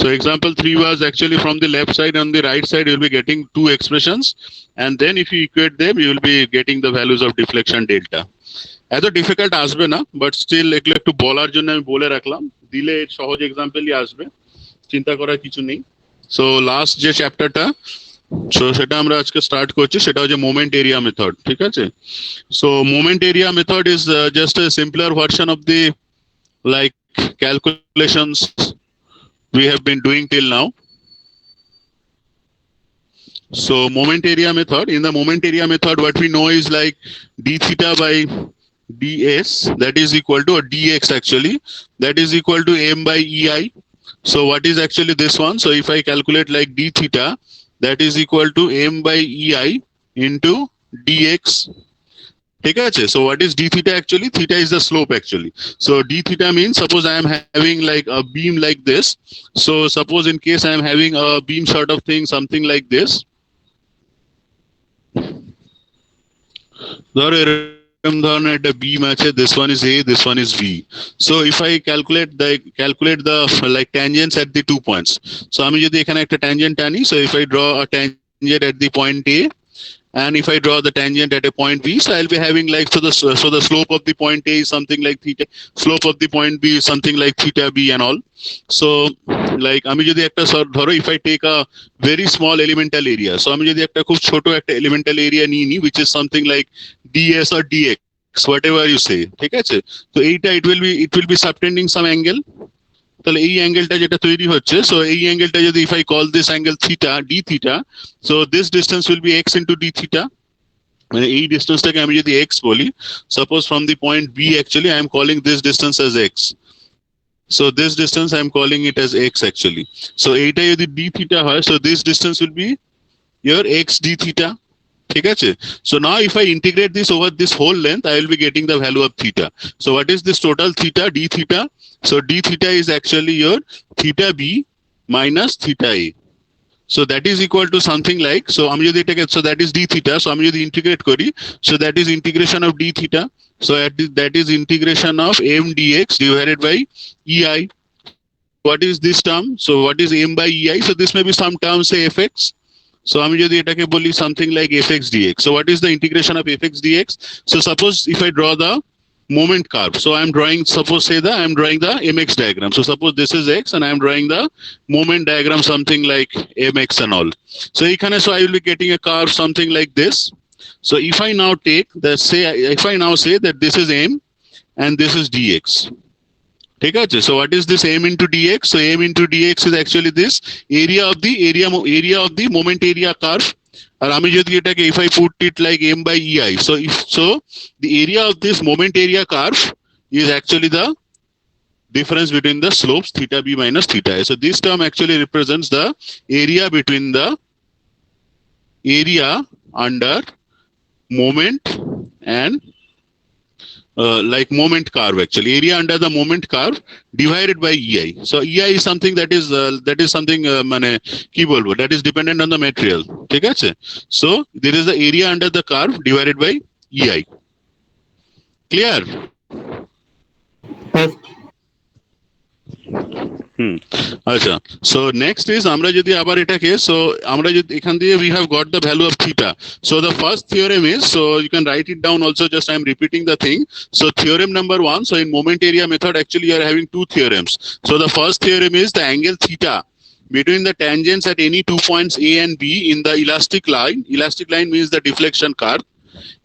A: So example 3 was actually from the left side and the right side you will be getting two expressions, and then if you equate them you will be getting the values of deflection delta. এত difficult আসবে না, but still এগুলো একটু বলার জন্য আমি বলে রাখলাম, দিলে সহজ এক্সাম্পলই আসবে, চিন্তা করার কিছু নেই। সো লাস্ট যে চ্যাপ্টারটা, সো সেটা আমরা আজকে স্টার্ট করছি, সেটা হচ্ছে মোমেন্ট এরিয়া মেথড। ঠিক আছে, so moment area method is just a simpler version of the like calculations we have been doing till now. So moment area method, in the moment area method what we know is like d theta by ds, that is equal to, or dx actually, that is equal to m by ei. So what is actually this one? So if I calculate like d theta, that is equal to m by ei into dx. ঠিক আছে, so what is d theta actually? Theta is the slope actually. So d theta means, suppose I am having like a beam like this. So suppose in case I am having a beam sort of thing, something like this. ধরো এরকম ধরনের একটা beam আছে, this one is A, this one is B. So if I calculate the like tangents at the 2 points. So আমি যদি এখানে একটা tangent টানি, so if I draw a tangent at the point A, and if I draw the tangent at a point B, so I'll be having like, so the slope of the point A is something like theta, slope of the point B is something like theta B and all. So like আমি যদি একটা ধরো, if I take a very small elemental area, so আমি যদি একটা খুব ছোট একটা elemental area নিয়ে নি, which is something like ds or dx, whatever you say, ঠিক আছে, তো এইটা it will be subtending some angle. তাহলে এই অ্যাঙ্গেলটা যেটা তৈরি হচ্ছে, সো এই অ্যাঙ্গেলটা যদি if I call this angle theta, d theta, so this distance will be x into d theta. মানে এই ডিসটেন্সটাকে আমি যদি x বলি, suppose from the point B actually I am calling this distance as x. So this distance I am calling it as x actually. So এইটা যদি d theta হয়, so this distance will be your x d theta. ঠিক আছে, so now if I integrate this over this whole length, I will be getting the value of theta. So what is this total theta? D theta. So d theta is actually your theta b minus theta a. So that is equal to something like, so আমি যদি এটাকে, so that is d theta, so আমি যদি integrate করি, so that is integration of d theta, so that is integration of m dx divided by ei. What is this term? So what is m by ei? So this may be some term, say fx. So আমি যদি এটাকে বলি something like fx dx. So what is the integration of fx dx? So suppose if I draw the moment curve, so I am drawing, suppose say I am drawing the mx diagram. So suppose this is x and I am drawing the moment diagram something like mx and all. So ekhane, so I will be getting a curve something like this. So if I now take the, if I now say that this is m and this is dx. ঠিক আছে, so what is this m into dx? So m into dx is actually this area of the moment area curve. আর আমি যদি এটাকে, if I put it like m by ei, so the area of this moment area curve is actually the difference between the slopes theta b minus theta a. So this term actually represents the area between the area under moment and like moment curve, actually area under the moment curve divided by ei. So ei is something that is something মানে কি বলবো, that is dependent on the material. ঠিক আছে, so there is the area under the curve divided by ei. Clear? আচ্ছা, so next is আমরা যদি আবার এটাকে, so আমরা যদি এখান দিয়ে we have got the value of theta. So the first theorem is, so you can write it down also, just I am repeating the thing. So theorem number 1, so in moment area method actually you are having two theorems. So the first theorem is the angle theta between the tangents at any 2 points A and B in the elastic line. Elastic line means the deflection curve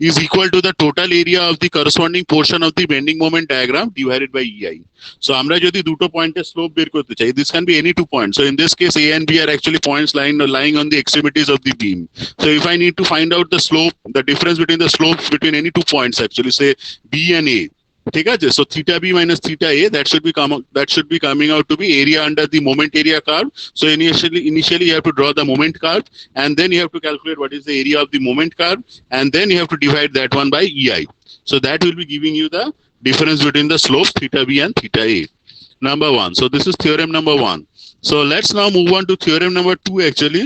A: is equal to the total area of the corresponding portion of the bending moment diagram divided by EI. So আমরা যদি দুটো পয়েন্টের slope বের করতে চাই, this can be any 2 points. So in this case A and B are actually points lying on the extremities of the beam. So if I need to find out the slope, the difference between the slopes between any 2 points actually, say B and A, ঠিক আছে, so theta B minus theta A, that should be coming out to be area under the moment area curve. So initially you have to draw the moment curve, and then you have to calculate what is the area of the moment curve, and then you have to divide that one by EI. So that will be giving you the difference between the slopes theta B and theta A. Number 1. So this is theorem number 1. So let's now move on to theorem number 2 actually.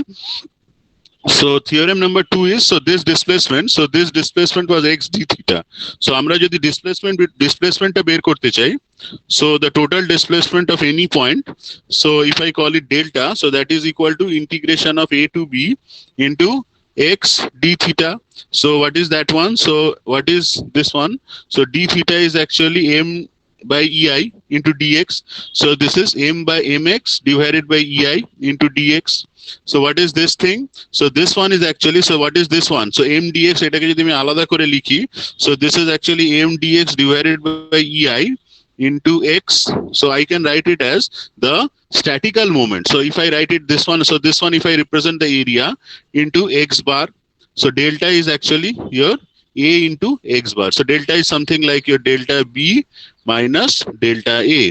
A: So theorem number 2 is, so this displacement was x d theta. So আমরা যদি displacementটা বের করতে চাই, so the total displacement of any point, so if I call it delta, so that is equal to integration of A to B into x d theta. So what is that one? So what is this one? So d theta is actually m by EI into dx. So this is m by mx divided by EI into dx. So what is this thing? So this one is actually, so what is this one? So m dx, এটাকে যদি আমি আলাদা করে লিখি, so this is actually m dx divided by EI into x. So I can write it as the statical moment. So if I write it this one, so this one if I represent the area into x bar, so delta is actually your A into x bar. So delta is something like your delta B minus delta A.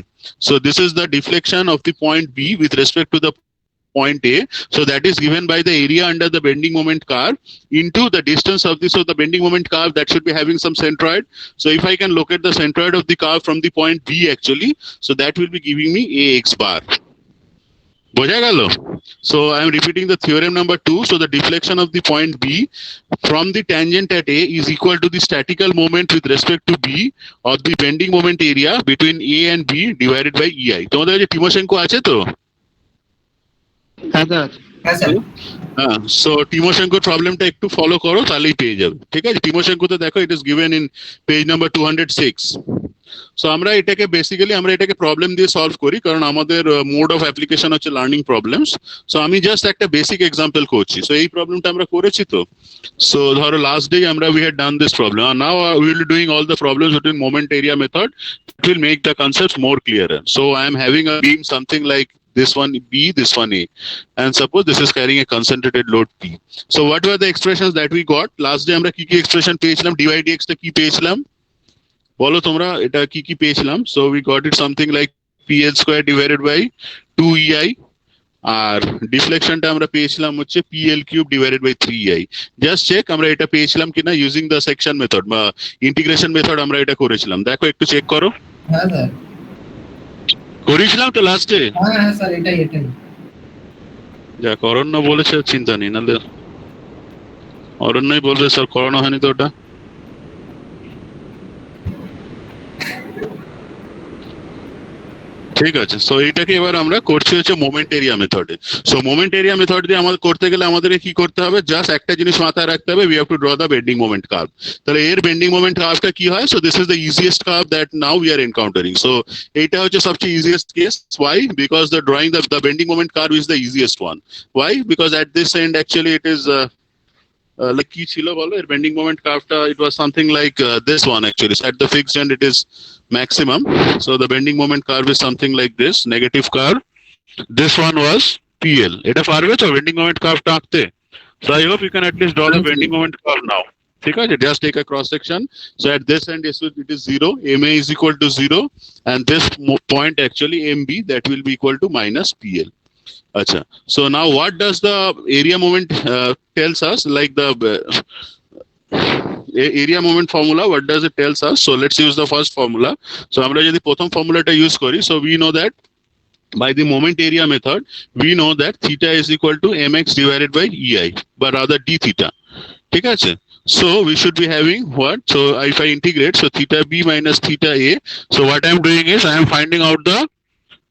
A: So this is the deflection of the point B with respect to the point A. So that is given by the area under the bending moment curve into the distance of this. So the bending moment curve, that should be having some centroid. So if I can locate the centroid of the curve from the point B actually, so that will be giving me AX bar. বোঝা গেল? So I am repeating the theorem number 2. So the deflection of the point B from the tangent at A is equal to the statical moment with respect to B of the bending moment area between A and B divided by EI. তোমাদের কাছে Tymoshenko আছে তো?
D: হ্যাঁ sir.
B: হ্যাঁ sir.
A: হ্যাঁ, so টিমোশেঙ্কোর প্রবলেমটা একটু follow করো, তাহলেই পেয়ে যাবে। ঠিক আছে, টিমোশেঙ্কোতে দেখো it is given in page number 206. So আমরা এটাকে বেসিক্যালি প্রবলেম দিয়ে সলভ করি, কারণ আমাদের মোড অফ অ্যাপ্লিকেশন হচ্ছে লার্নিং প্রবলেমস। সো আমি জাস্ট একটা বেসিক এক্সাম্পল করছি। সো এই প্রবলেমটা আমরা করেছি তো। সো ধরো last day we had done this problem, now we will be doing all the problems with moment area method. It will make the concepts more clearer. So I am having a beam something like this one B, this one A, and suppose this is carrying a concentrated load P. So what were the expressions that we got last day? আমরা কি expression পেয়েছিলাম? dy dx টা কি পেয়েছিলাম বলো তোমরা, এটা কি পেয়েছিলাম? So we got it something like PL square divided by 2EI, আর ডিফ্লেকশনটা আমরা পেয়েছিলাম হচ্ছে PL cube divided by 3EI. Just check আমরা এটা পেয়েছিলাম কিনা ইউজিং দ্য সেকশন মেথড বা ইন্টিগ্রেশন মেথড আমরা এটা করেছিলাম। দেখো একটু চেক করো।
B: হ্যাঁ স্যার
A: করেছিলাম তো লাস্টে।
B: হ্যাঁ স্যার এটাই
A: যা অরণ্য বলেছে চিন্তা নেই, নাহলে অরণ্যই বলবে স্যার করানো হয়নি তো ওটা। ঠিক আছে, সো এইটাকে এবার আমরা করছি হচ্ছে মোমেন্ট এরিয়া মেথডে। সো মোমেন্ট এরিয়া মেথড দিয়ে আমাদের করতে গেলে আমাদেরকে কি করতে হবে? জাস্ট একটা জিনিস মাথায় রাখতে হবে, we have to draw the bending moment curve. তাহলে এর বেন্ডিং মোমেন্ট কার্ভটা কি হয়? So this is the easiest curve that now we are encountering. So এইটা হচ্ছে সবচেয়ে easiest case. Why? Because the drawing the bending moment curve is the easiest one. Why? Because at this end actually it is like কি ছিল বলো এর bending moment কার্ভটা? It was something like this one actually. So at the fixed end it is maximum. So the bending moment curve is something like this, negative curve. This one was PL. এটা পারবে তো bending moment curve টা আঁকতে? So I hope you can at least draw the bending moment curve now. ঠিক আছে, just take a cross section. So at this end it is 0, MA is equal to 0, and this point actually MB, that will be equal to minus PL. Acha. So now what does the area moment tells us, like the area moment formula, what does it tells us? So let's use the first formula. So আমরা যদি প্রথম ফর্মুলাটা use করি, so we know that by the moment area method we know that theta is equal to mx divided by EI, but rather d theta. ঠিক আছে, so we should be having what? So if I integrate, so theta b minus theta a, so what I am doing is I am finding out the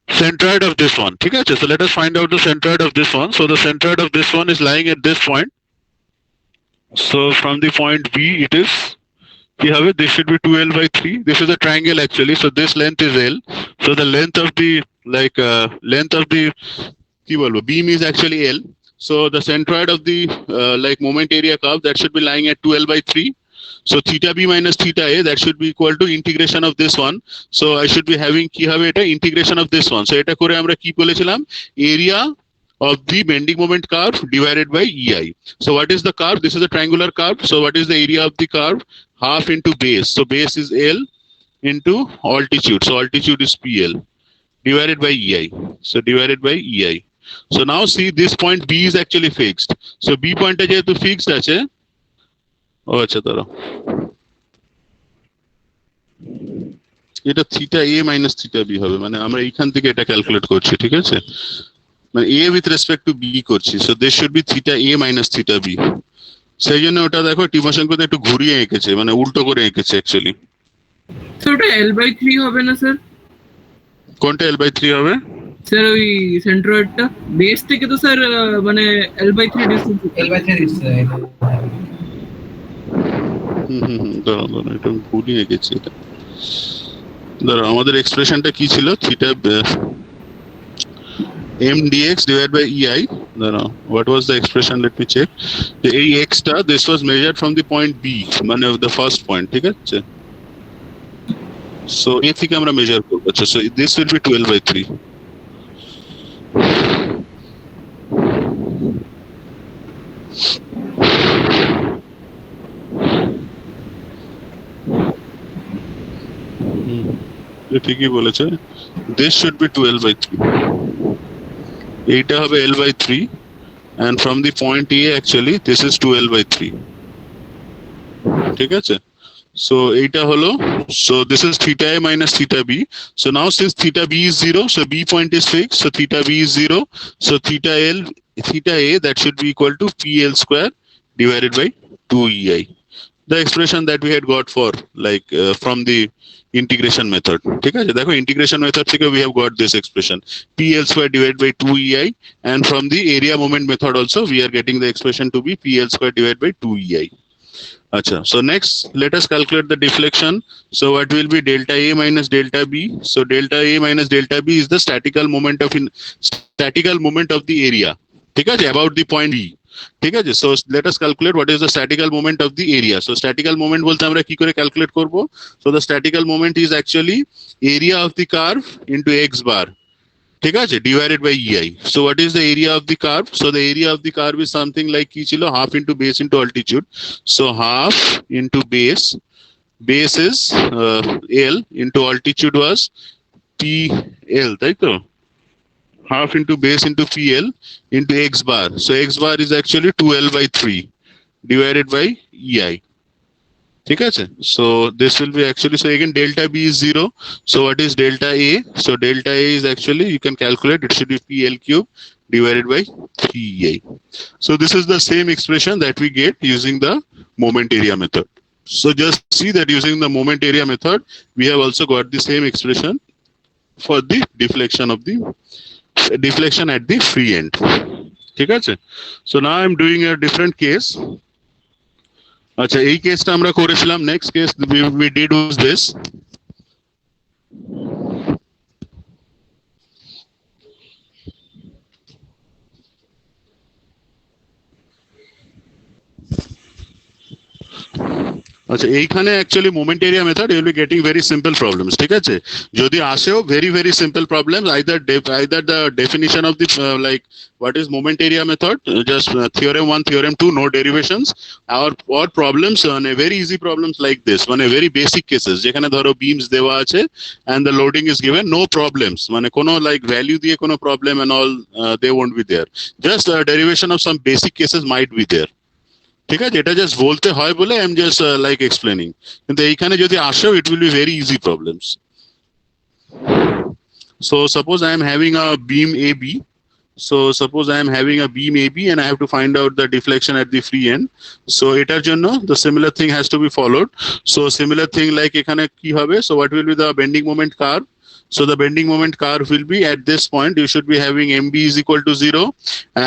A: centroid of this one. Okay, so let us find out the centroid of this one. So the centroid of this one is lying at this point. So from the point B, it is, this should be 2L by 3. This is a triangle actually. So this length is L. So the length of the beam is actually L. So the centroid of the moment area curve, that should be lying at 2L by 3. So theta B minus theta A, that should be equal to integration of this one. So I should be having integration of this one. So eta kore amra ki bolechilam, area of the bending moment curve divided by EI. So what is the curve? This is a triangular curve. So what is the area of the curve? Half into base. So base is L into altitude. So altitude is PL divided by EI. So divided by EI. So now see, this point B is actually fixed. So B point to fixed ache. Oh, acha daro. এটা theta A minus theta B হবে, মানে আমরা এইখান থেকে এটা calculate করছি, ঠিক আছে, মানে A with respect to B করছি। So this should be theta A minus theta B। সেই জন্য ওটা দেখো টিমোশন করতে একটু ঘুরিয়ে এঁকেছে, মানে উল্টো করে এঁকেছে অ্যাকচুয়ালি।
F: স্যার ওটা L/3 হবে না স্যার?
A: কোনটা L/3 হবে
F: স্যার? ওই সেন্ট্রয়েডটা বেস থেকে তো স্যার মানে L/3 ডিসটেন্স।
B: L/3 distance.
A: দাঁড়াও এটা ঘুরিয়ে এঁকেছি। এটা দাঁড়াও, আমাদের এক্সপ্রেশনটা কি ছিল? Theta m dx divided by ei. No, what was the expression? Let me check. The x star, this was measured from the point B, মানে the first point, ঠিক আছে? So a থেকে আমরা মেজার করব। আচ্ছা, so this will be 12/3। ঠিকই বলেছে, this should be 12/3। এইটা হবে L/3 and from the point A actually this is 2L/3, ঠিক আছে? So এইটা হলো, so this is theta A minus theta B. So now since theta B is 0, so B point is fixed, so theta B is 0, so theta A, that should be equal to PL square divided by 2EI, the expression that we had got for from the integration method, ঠিক আছে? দেখো integration method থেকে we have got this expression PL square divided by 2EI, and from the area moment method also we are getting the expression to be PL square divided by 2EI. Acha, so next let us calculate the deflection. So what will be delta A minus delta B? So delta A minus delta B is the statical moment of the area, ঠিক আছে, about the point B, ঠিক আছে? So let us calculate what is the statical moment of the area. So statical moment বলতে আমরা কি করে calculate করব? So the statical moment is actually area of the curve into x bar, ঠিক আছে, divided by EI. So what is the area of the curve? So the area of the curve is something like কি ছিল, half into base into altitude. So half into base is L into altitude was PL, তাই তো? Half into base into PL into x bar. So x bar is actually 2L/3 divided by EI, ঠিক আছে? So this will be actually, so again delta B is 0. So what is delta A? So delta A is actually, you can calculate, it should be PL cube divided by 3EI. So this is the same expression that we get using the moment area method. So just see that using the moment area method, we have also got the same expression for the deflection at the free end, ঠিক আছে? So now I'm doing a different case. আচ্ছা, এই কেসটা আমরা করেছিলাম। Next case we did was this. আচ্ছা, এইখানে actually moment area method you will be getting very simple problems, ঠিক আছে? যদি আসেও very simple problems, either the definition of the what is moment area method, just theorem 1, theorem 2, no derivations, or problems, very easy problems like this, মানে very basic cases যেখানে ধরো beams দেওয়া আছে and the loading is given, no problems, মানে কোনো value দিয়ে কোনো problem and all, they won't be there, just derivation of some basic cases might be there, ঠিক আছে? এটা জাস্ট বলতে হয় বলে আই এম জাস্ট এক্সপ্লেনিং, কিন্তু এইখানে যদি আসেও it will be very easy problems. So suppose I am having a beam AB. So suppose I am having a beam AB and I have to find out the deflection at the free end. So এটার জন্য the similar thing has to be followed. So similar thing like এখানে কি হবে? So what will be the bending moment curve? So the bending moment curve will be at this point, you should be having MB is equal to 0.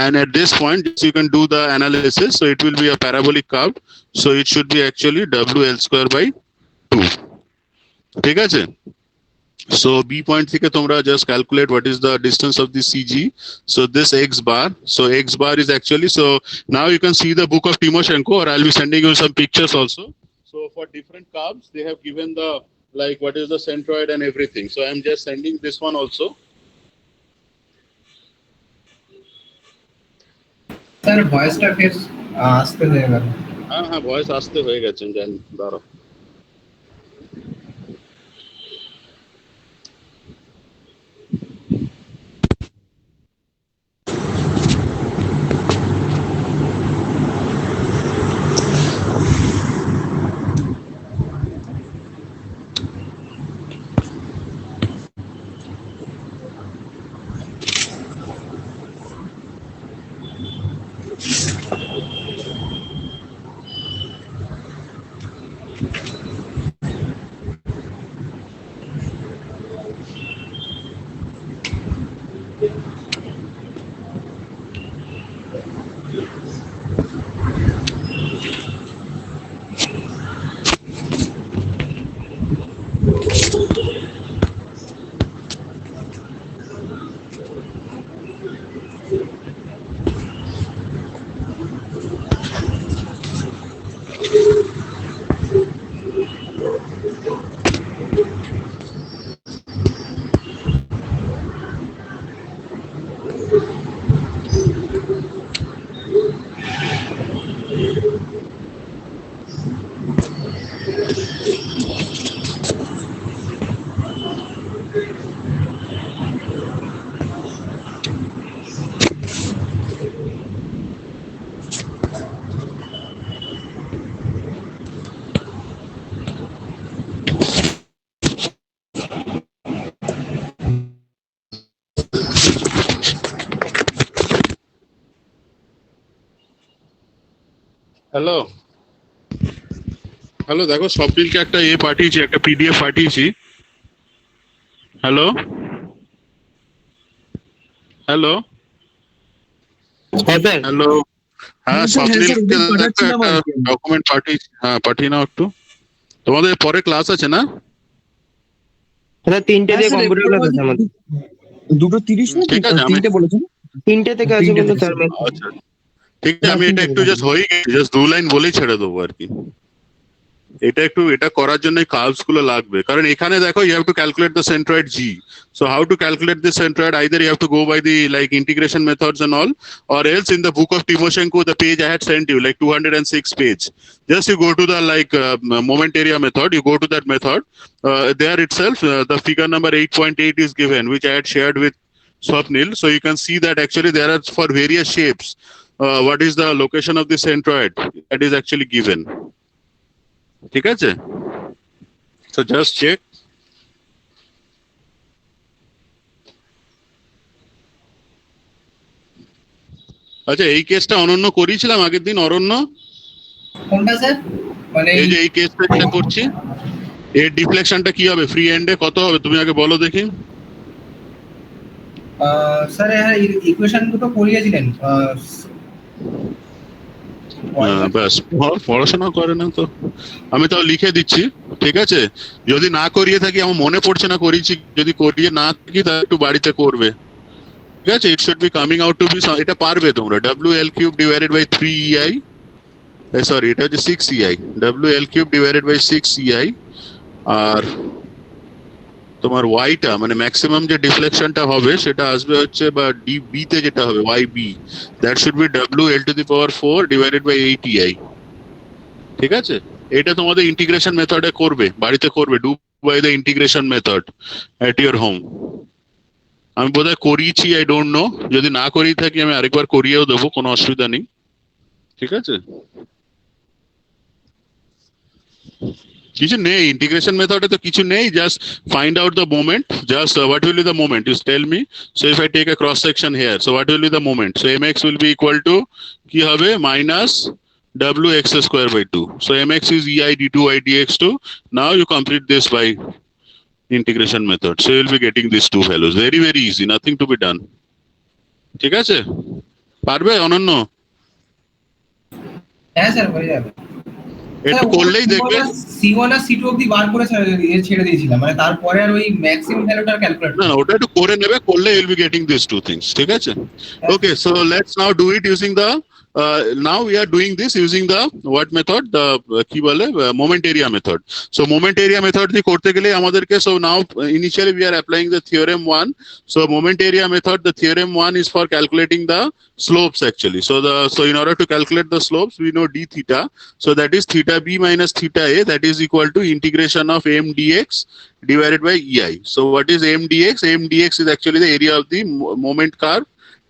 A: And at this point, you can do the analysis. So it will be a parabolic curve. So it should be actually WL square by 2. ঠিক আছে? So B point থেকে তোমরা just calculate what is the distance of the CG. So this X bar. So X bar is actually, so now you can see the book of Timoshenko, or I'll be sending you some pictures also. So for different curves, they have given the, like, what is the centroid and everything. So I'm just sending this one also.
B: Sir ভয়েসটা ফের আসতে হয়ে গেল।
A: হ্যাঁ voice আসতে হয়ে গেছে, জানি, দাঁড়াও। হ্যালো হ্যালো, দেখো স্বপ্নিলকে একটা পাঠিয়েছি, একটা পিডিএফ পাঠিয়েছি। হ্যালো হ্যালো
D: হ্যাঁ স্যার,
A: হ্যালো, হ্যাঁ স্বপ্নিলকে একটা ডকুমেন্ট পাঠিয়েছি, হ্যাঁ পাঠিয়ে নাও একটু। তোমাদের পরে ক্লাস আছে না?
D: স্যার 3টে দিয়ে কম্পিউটার ক্লাস আছে আমাদের।
G: 2:30 না
A: ঠিক আছে,
G: 3টে বলেছেন?
D: 3টে থেকে আছে বললো স্যার।
A: আচ্ছা ঠিক আছে, আমি এটা একটু জাস্ট হয়ে গেছি, জাস্ট 2 লাইন বলেই ছেড়ে দেবো আর কি। এটা করার জন্য কার্ভস গুলো লাগবে, কারণ এখানে দেখো you have to calculate the centroid G. So how to calculate this centroid, either you have to go by the like integration methods and all, or else in the book of Timoshenko, the page I had sent you, like 206 page, just you go to the like moment area method, you go to that method, there itself the figure number 8.8 is given, which I had shared with Swapnil. So you can see that actually there are for various shapes what is the location of the centroid, that is actually given. ঠিক আছে, so just check. আচ্ছা, এই কেসটা অনন্য করিয়েছিলাম আগের দিন, অরণ্য?
B: কোনটা স্যার? মানে
A: এই যে এই কেসটা যেটা করছি, এর ডিফ্লেকশনটা কি হবে, ফ্রি এন্ডে কত হবে তুমি আগে বলো দেখি।
B: স্যার হ্যাঁ ইকুয়েশন দুটো করিয়েছিলেন।
A: ব্যাস, পড়াশোনা করে না তো, আমি তাও লিখে দিচ্ছি, ঠিক আছে? যদি না করিয়ে থাকি, আমার মনে পড়ছে না করিয়েছি, যদি করিয়ে না থাকি তাহলে একটু বাড়িতে করবে, ঠিক আছে? It should be coming out to be, এটা পারবে তোমরা, WL³ divided by 3EI, sorry এটা হচ্ছে 6EI, WL³ divided by 6EI, আর তোমার ওয়াইটা মানে ম্যাক্সিমাম যে ডিফ্লেকশনটা হবে সেটা আসবে হচ্ছে, বা ডিবি তে যেটা হবে YB, that should be WL⁴ divided by 8EI, ঠিক আছে? এটা তোমাদের ইন্টিগ্রেশন মেথডে করবে, বাড়িতে করবে, do by the integration method at your home. আমি বোধহয় করিয়েছি, আই ডোন্ট নো, যদি না করিয়ে থাকি আমি আরেকবার করিয়েও দেবো, কোনো অসুবিধা নেই, ঠিক আছে? কিছু নেই ইন্টিগ্রেশন মেথডে, তো কিছু নেই, just find out the moment, just what will be the moment, you tell me. So if I take a cross section here, so what will be the moment, so mx will be equal to কি হবে, minus WX² by 2. So mx is EI d2 by dx2. Now you complete this by integration method. So you'll be getting these two values. Very, very easy. Nothing to be done. ঠিক আছে? পারবে অনন্য?
B: হ্যাঁ sir হয়ে যাবে।
A: একটু করলেই দেখবে।
B: C1 আর C2 অবধি বার করে ছেড়ে দিয়েছিলাম, মানে তারপরে আর ওই ম্যাক্সিমাম ভ্যালুটা ক্যালকুলেট
A: না ওটা একটু করে নেবে, করলে you'll be getting these two things. ঠিক আছে? Okay, so let's now do it using the now we are doing this using the what method, the কি বলে moment area method. So moment area method দিয়ে করতে গেলে আমাদেরকে, so now initially we are applying the theorem 1. So moment area method, the theorem 1 is for calculating the slopes actually. So in order to calculate the slopes we know d theta, so that is theta b minus theta a, that is equal to integration of m dx divided by ei. So what is m dx? M dx is actually the area of the moment curve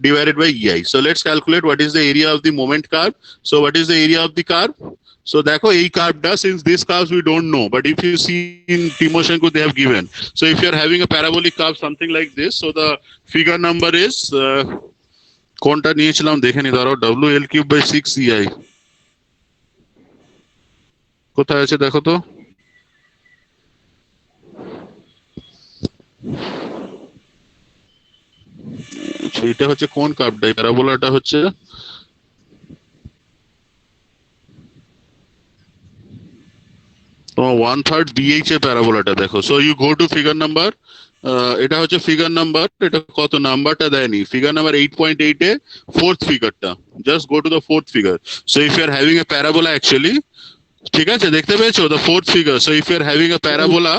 A: divided by ei. So let's calculate what is the area of the moment curve. So what is the area of the curve? So দেখো এই কার্ভটা, since these curves we don't know, but if you see in Timoshenko they have given. So if you are having a parabolic curve something like this, so the figure number is কোনটা নিয়েছিলাম দেখে নি, ধরো WL cube by 6 ei কোথায় আছে দেখো তো। সেইটা হচ্ছে কোন কার্ভটা, প্যারাবোলাটা হচ্ছে তোমার 1/3 BH এর প্যারাবোলাটা দেখো। So you go to figure number, এটা হচ্ছে ফিগার নাম্বার, এটা কত নাম্বারটা দেয়নি, ফিগার নাম্বার 8.8 এ ফোর্থ ফিগারটা, just go to the fourth figure. So if you are having a parabola actually, ঠিক আছে দেখতে পেয়েছো the fourth figure. So if you are having a parabola,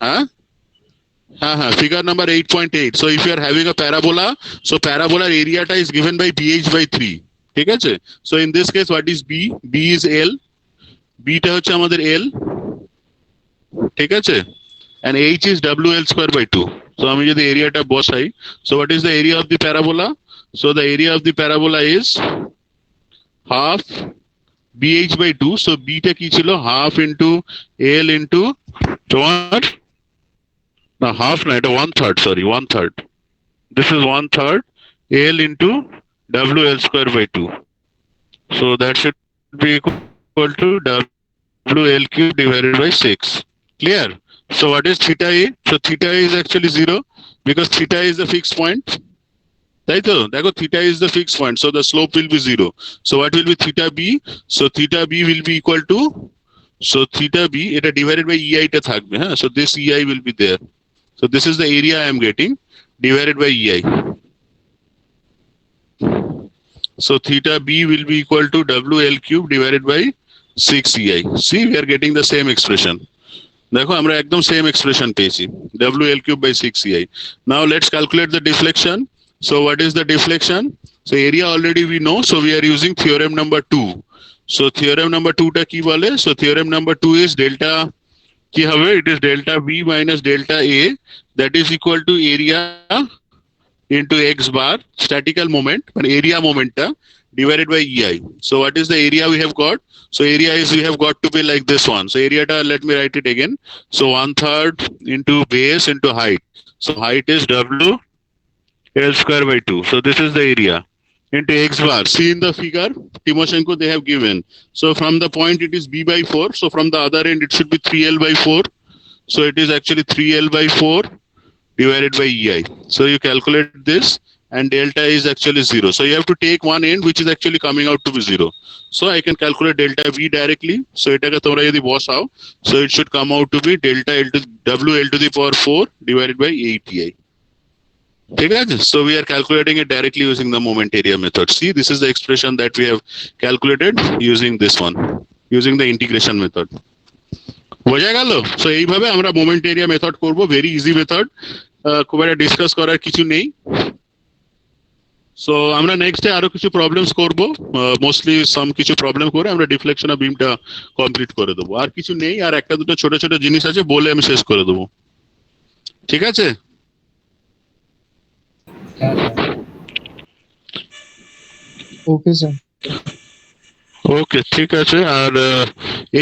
A: হ্যাঁ হ্যাঁ হ্যাঁ figure number 8.8। So if you are having a parabola, so প্যারাবোলার এরিয়াটা is given by BH by 3, ঠিক আছে? So in this case what is B? B is L, beta হচ্ছে আমাদের L, ঠিক আছে? and H is WL square by 2. So আমি যদি এরিয়াটা বসাই, so what is the area of the parabola? So the area of the parabola is half BH by 2. So B টা কি ছিল, half into L into what? না half না, এটা 1/3, sorry 1/3. This is 1/3 L into WL square by 2. So that should be equal to WL cube divided by 6. Clear? So what is theta A? So theta A is actually 0 because theta is the fixed point. তাই তো দেখো theta is the fixed point, so the slope will be 0. So what will be theta B? So theta B will be equal to, so theta B এটা divided by EI টা থাকবে, হ্যাঁ? So this EI will be there. So this is the area I am getting divided by EI. So theta B will be equal to WL cube divided by 6 EI. See, we are getting the same expression. দেখো আমরা একদম same expression পেয়েছি, WL cube by 6 EI. Now let's calculate the deflection. So what is the deflection? So area already we know, so we are using theorem number 2. So theorem number 2 টা কি বলে? So theorem number 2 is delta কি হবে? It is delta V minus delta A, that is equal to area into x bar, statical moment, but area momenta divided by EI. So what is the area we have got? So area is, we have got to be like this one. So area ta, let me write it again. So 1/3 into base into height. So height is WL square by 2. So this is the area into x bar. See in the figure, Timoshenko they have given. So from the point it is B by 4. So from the other end it should be 3L by 4. So it is actually 3L by 4 divided by EI. So you calculate this and delta is actually 0. So you have to take one end which is actually coming out to be 0. So I can calculate delta V directly. So এটাকে তোমরা যদি বসাও, so it should come out to be delta L to WL to the power 4 divided by 8EI. ঠিক আছে? So we are calculating it directly using the moment area method. See, this is the expression that we have calculated using this one, using the integration method. বোঝা গেল? So এইভাবে আমরা moment area method করব, very easy method, খুব একটা discuss করার কিছু নেই। সো আমরা নেক্সট ডে আরো কিছু প্রবলেমস করব, মোস্টলি সাম কিছু প্রবলেম করে আমরা ডিফ্লেকশন অফ বিমটা কমপ্লিট করে দেবো। আর কিছু নেই, আর একটা দুটো ছোট ছোট জিনিস আছে, বলে আমি শেষ করে দেবো। ঠিক আছে?
G: Okay sir.
A: ওকে ঠিক আছে। আর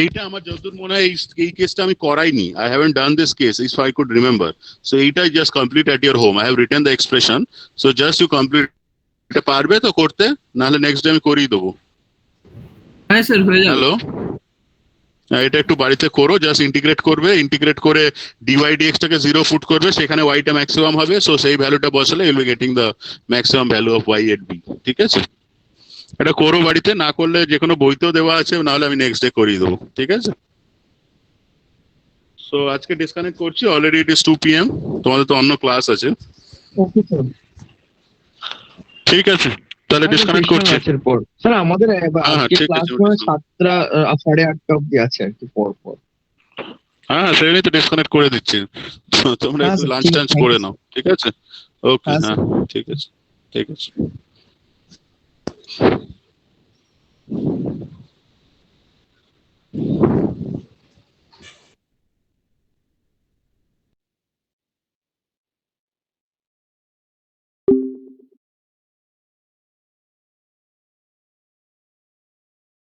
A: এইটা আমার যতদূর মনে হয় এই কেসটা আমি করাইনি, I haven't done this case if I could remember. So এইটাই just complete at your home, I have written the expression. So just you complete. এটা পারবে তো করতে? নাহলে নেক্সট ডে আমি করিয়ে দেবো।
F: হ্যাঁ স্যার হয়ে যাবে।
A: হ্যালো, এটা একটু বাড়িতে করো, জাস্ট ইন্টিগ্রেট করবে, ইন্টিগ্রেট করে ডিওয়াই ডিএক্স টাকে 0 ফুট করবে, সেখানে ওয়াইটা ম্যাক্সিমাম হবে, সো সেই ভ্যালুটা বসালে you'll be getting the maximum value of y at B. ঠিক আছে, এটা করো বাড়িতে, না করলে যে কোনো বইতেও দেওয়া আছে, নাহলে আমি নেক্সট ডে করিয়ে দেবো। ঠিক আছে, সো আজকে ডিসকানেক্ট করছি, অলরেডি ইট ইজ 2 PM, তোমাদের তো অন্য ক্লাস আছে।
G: Okay sir.
A: ঠিক আছে, তাহলে ডিসকানেক্ট করছি।
G: স্যার আমাদের
A: হ্যাঁ,
G: আজকে
A: ঠিক
G: ক্লাস
A: আছে,
G: মানে 7টা 8:30 অবধি আছে আর কি পর পর।
A: হ্যাঁ সেটাই তো ডিসকানেক্ট করে দিচ্ছি, তোমরা
G: হ্যাঁ
A: একটু
G: স্যার,
A: লাঞ্চ
G: ঠিক আছে,
A: টাঞ্চ
G: thank
A: করে
G: you,
A: নাও। ঠিক আছে, ওকে,
G: হ্যাঁ
A: হ্যাঁ
G: স্যার।
A: ঠিক আছে, ঠিক আছে।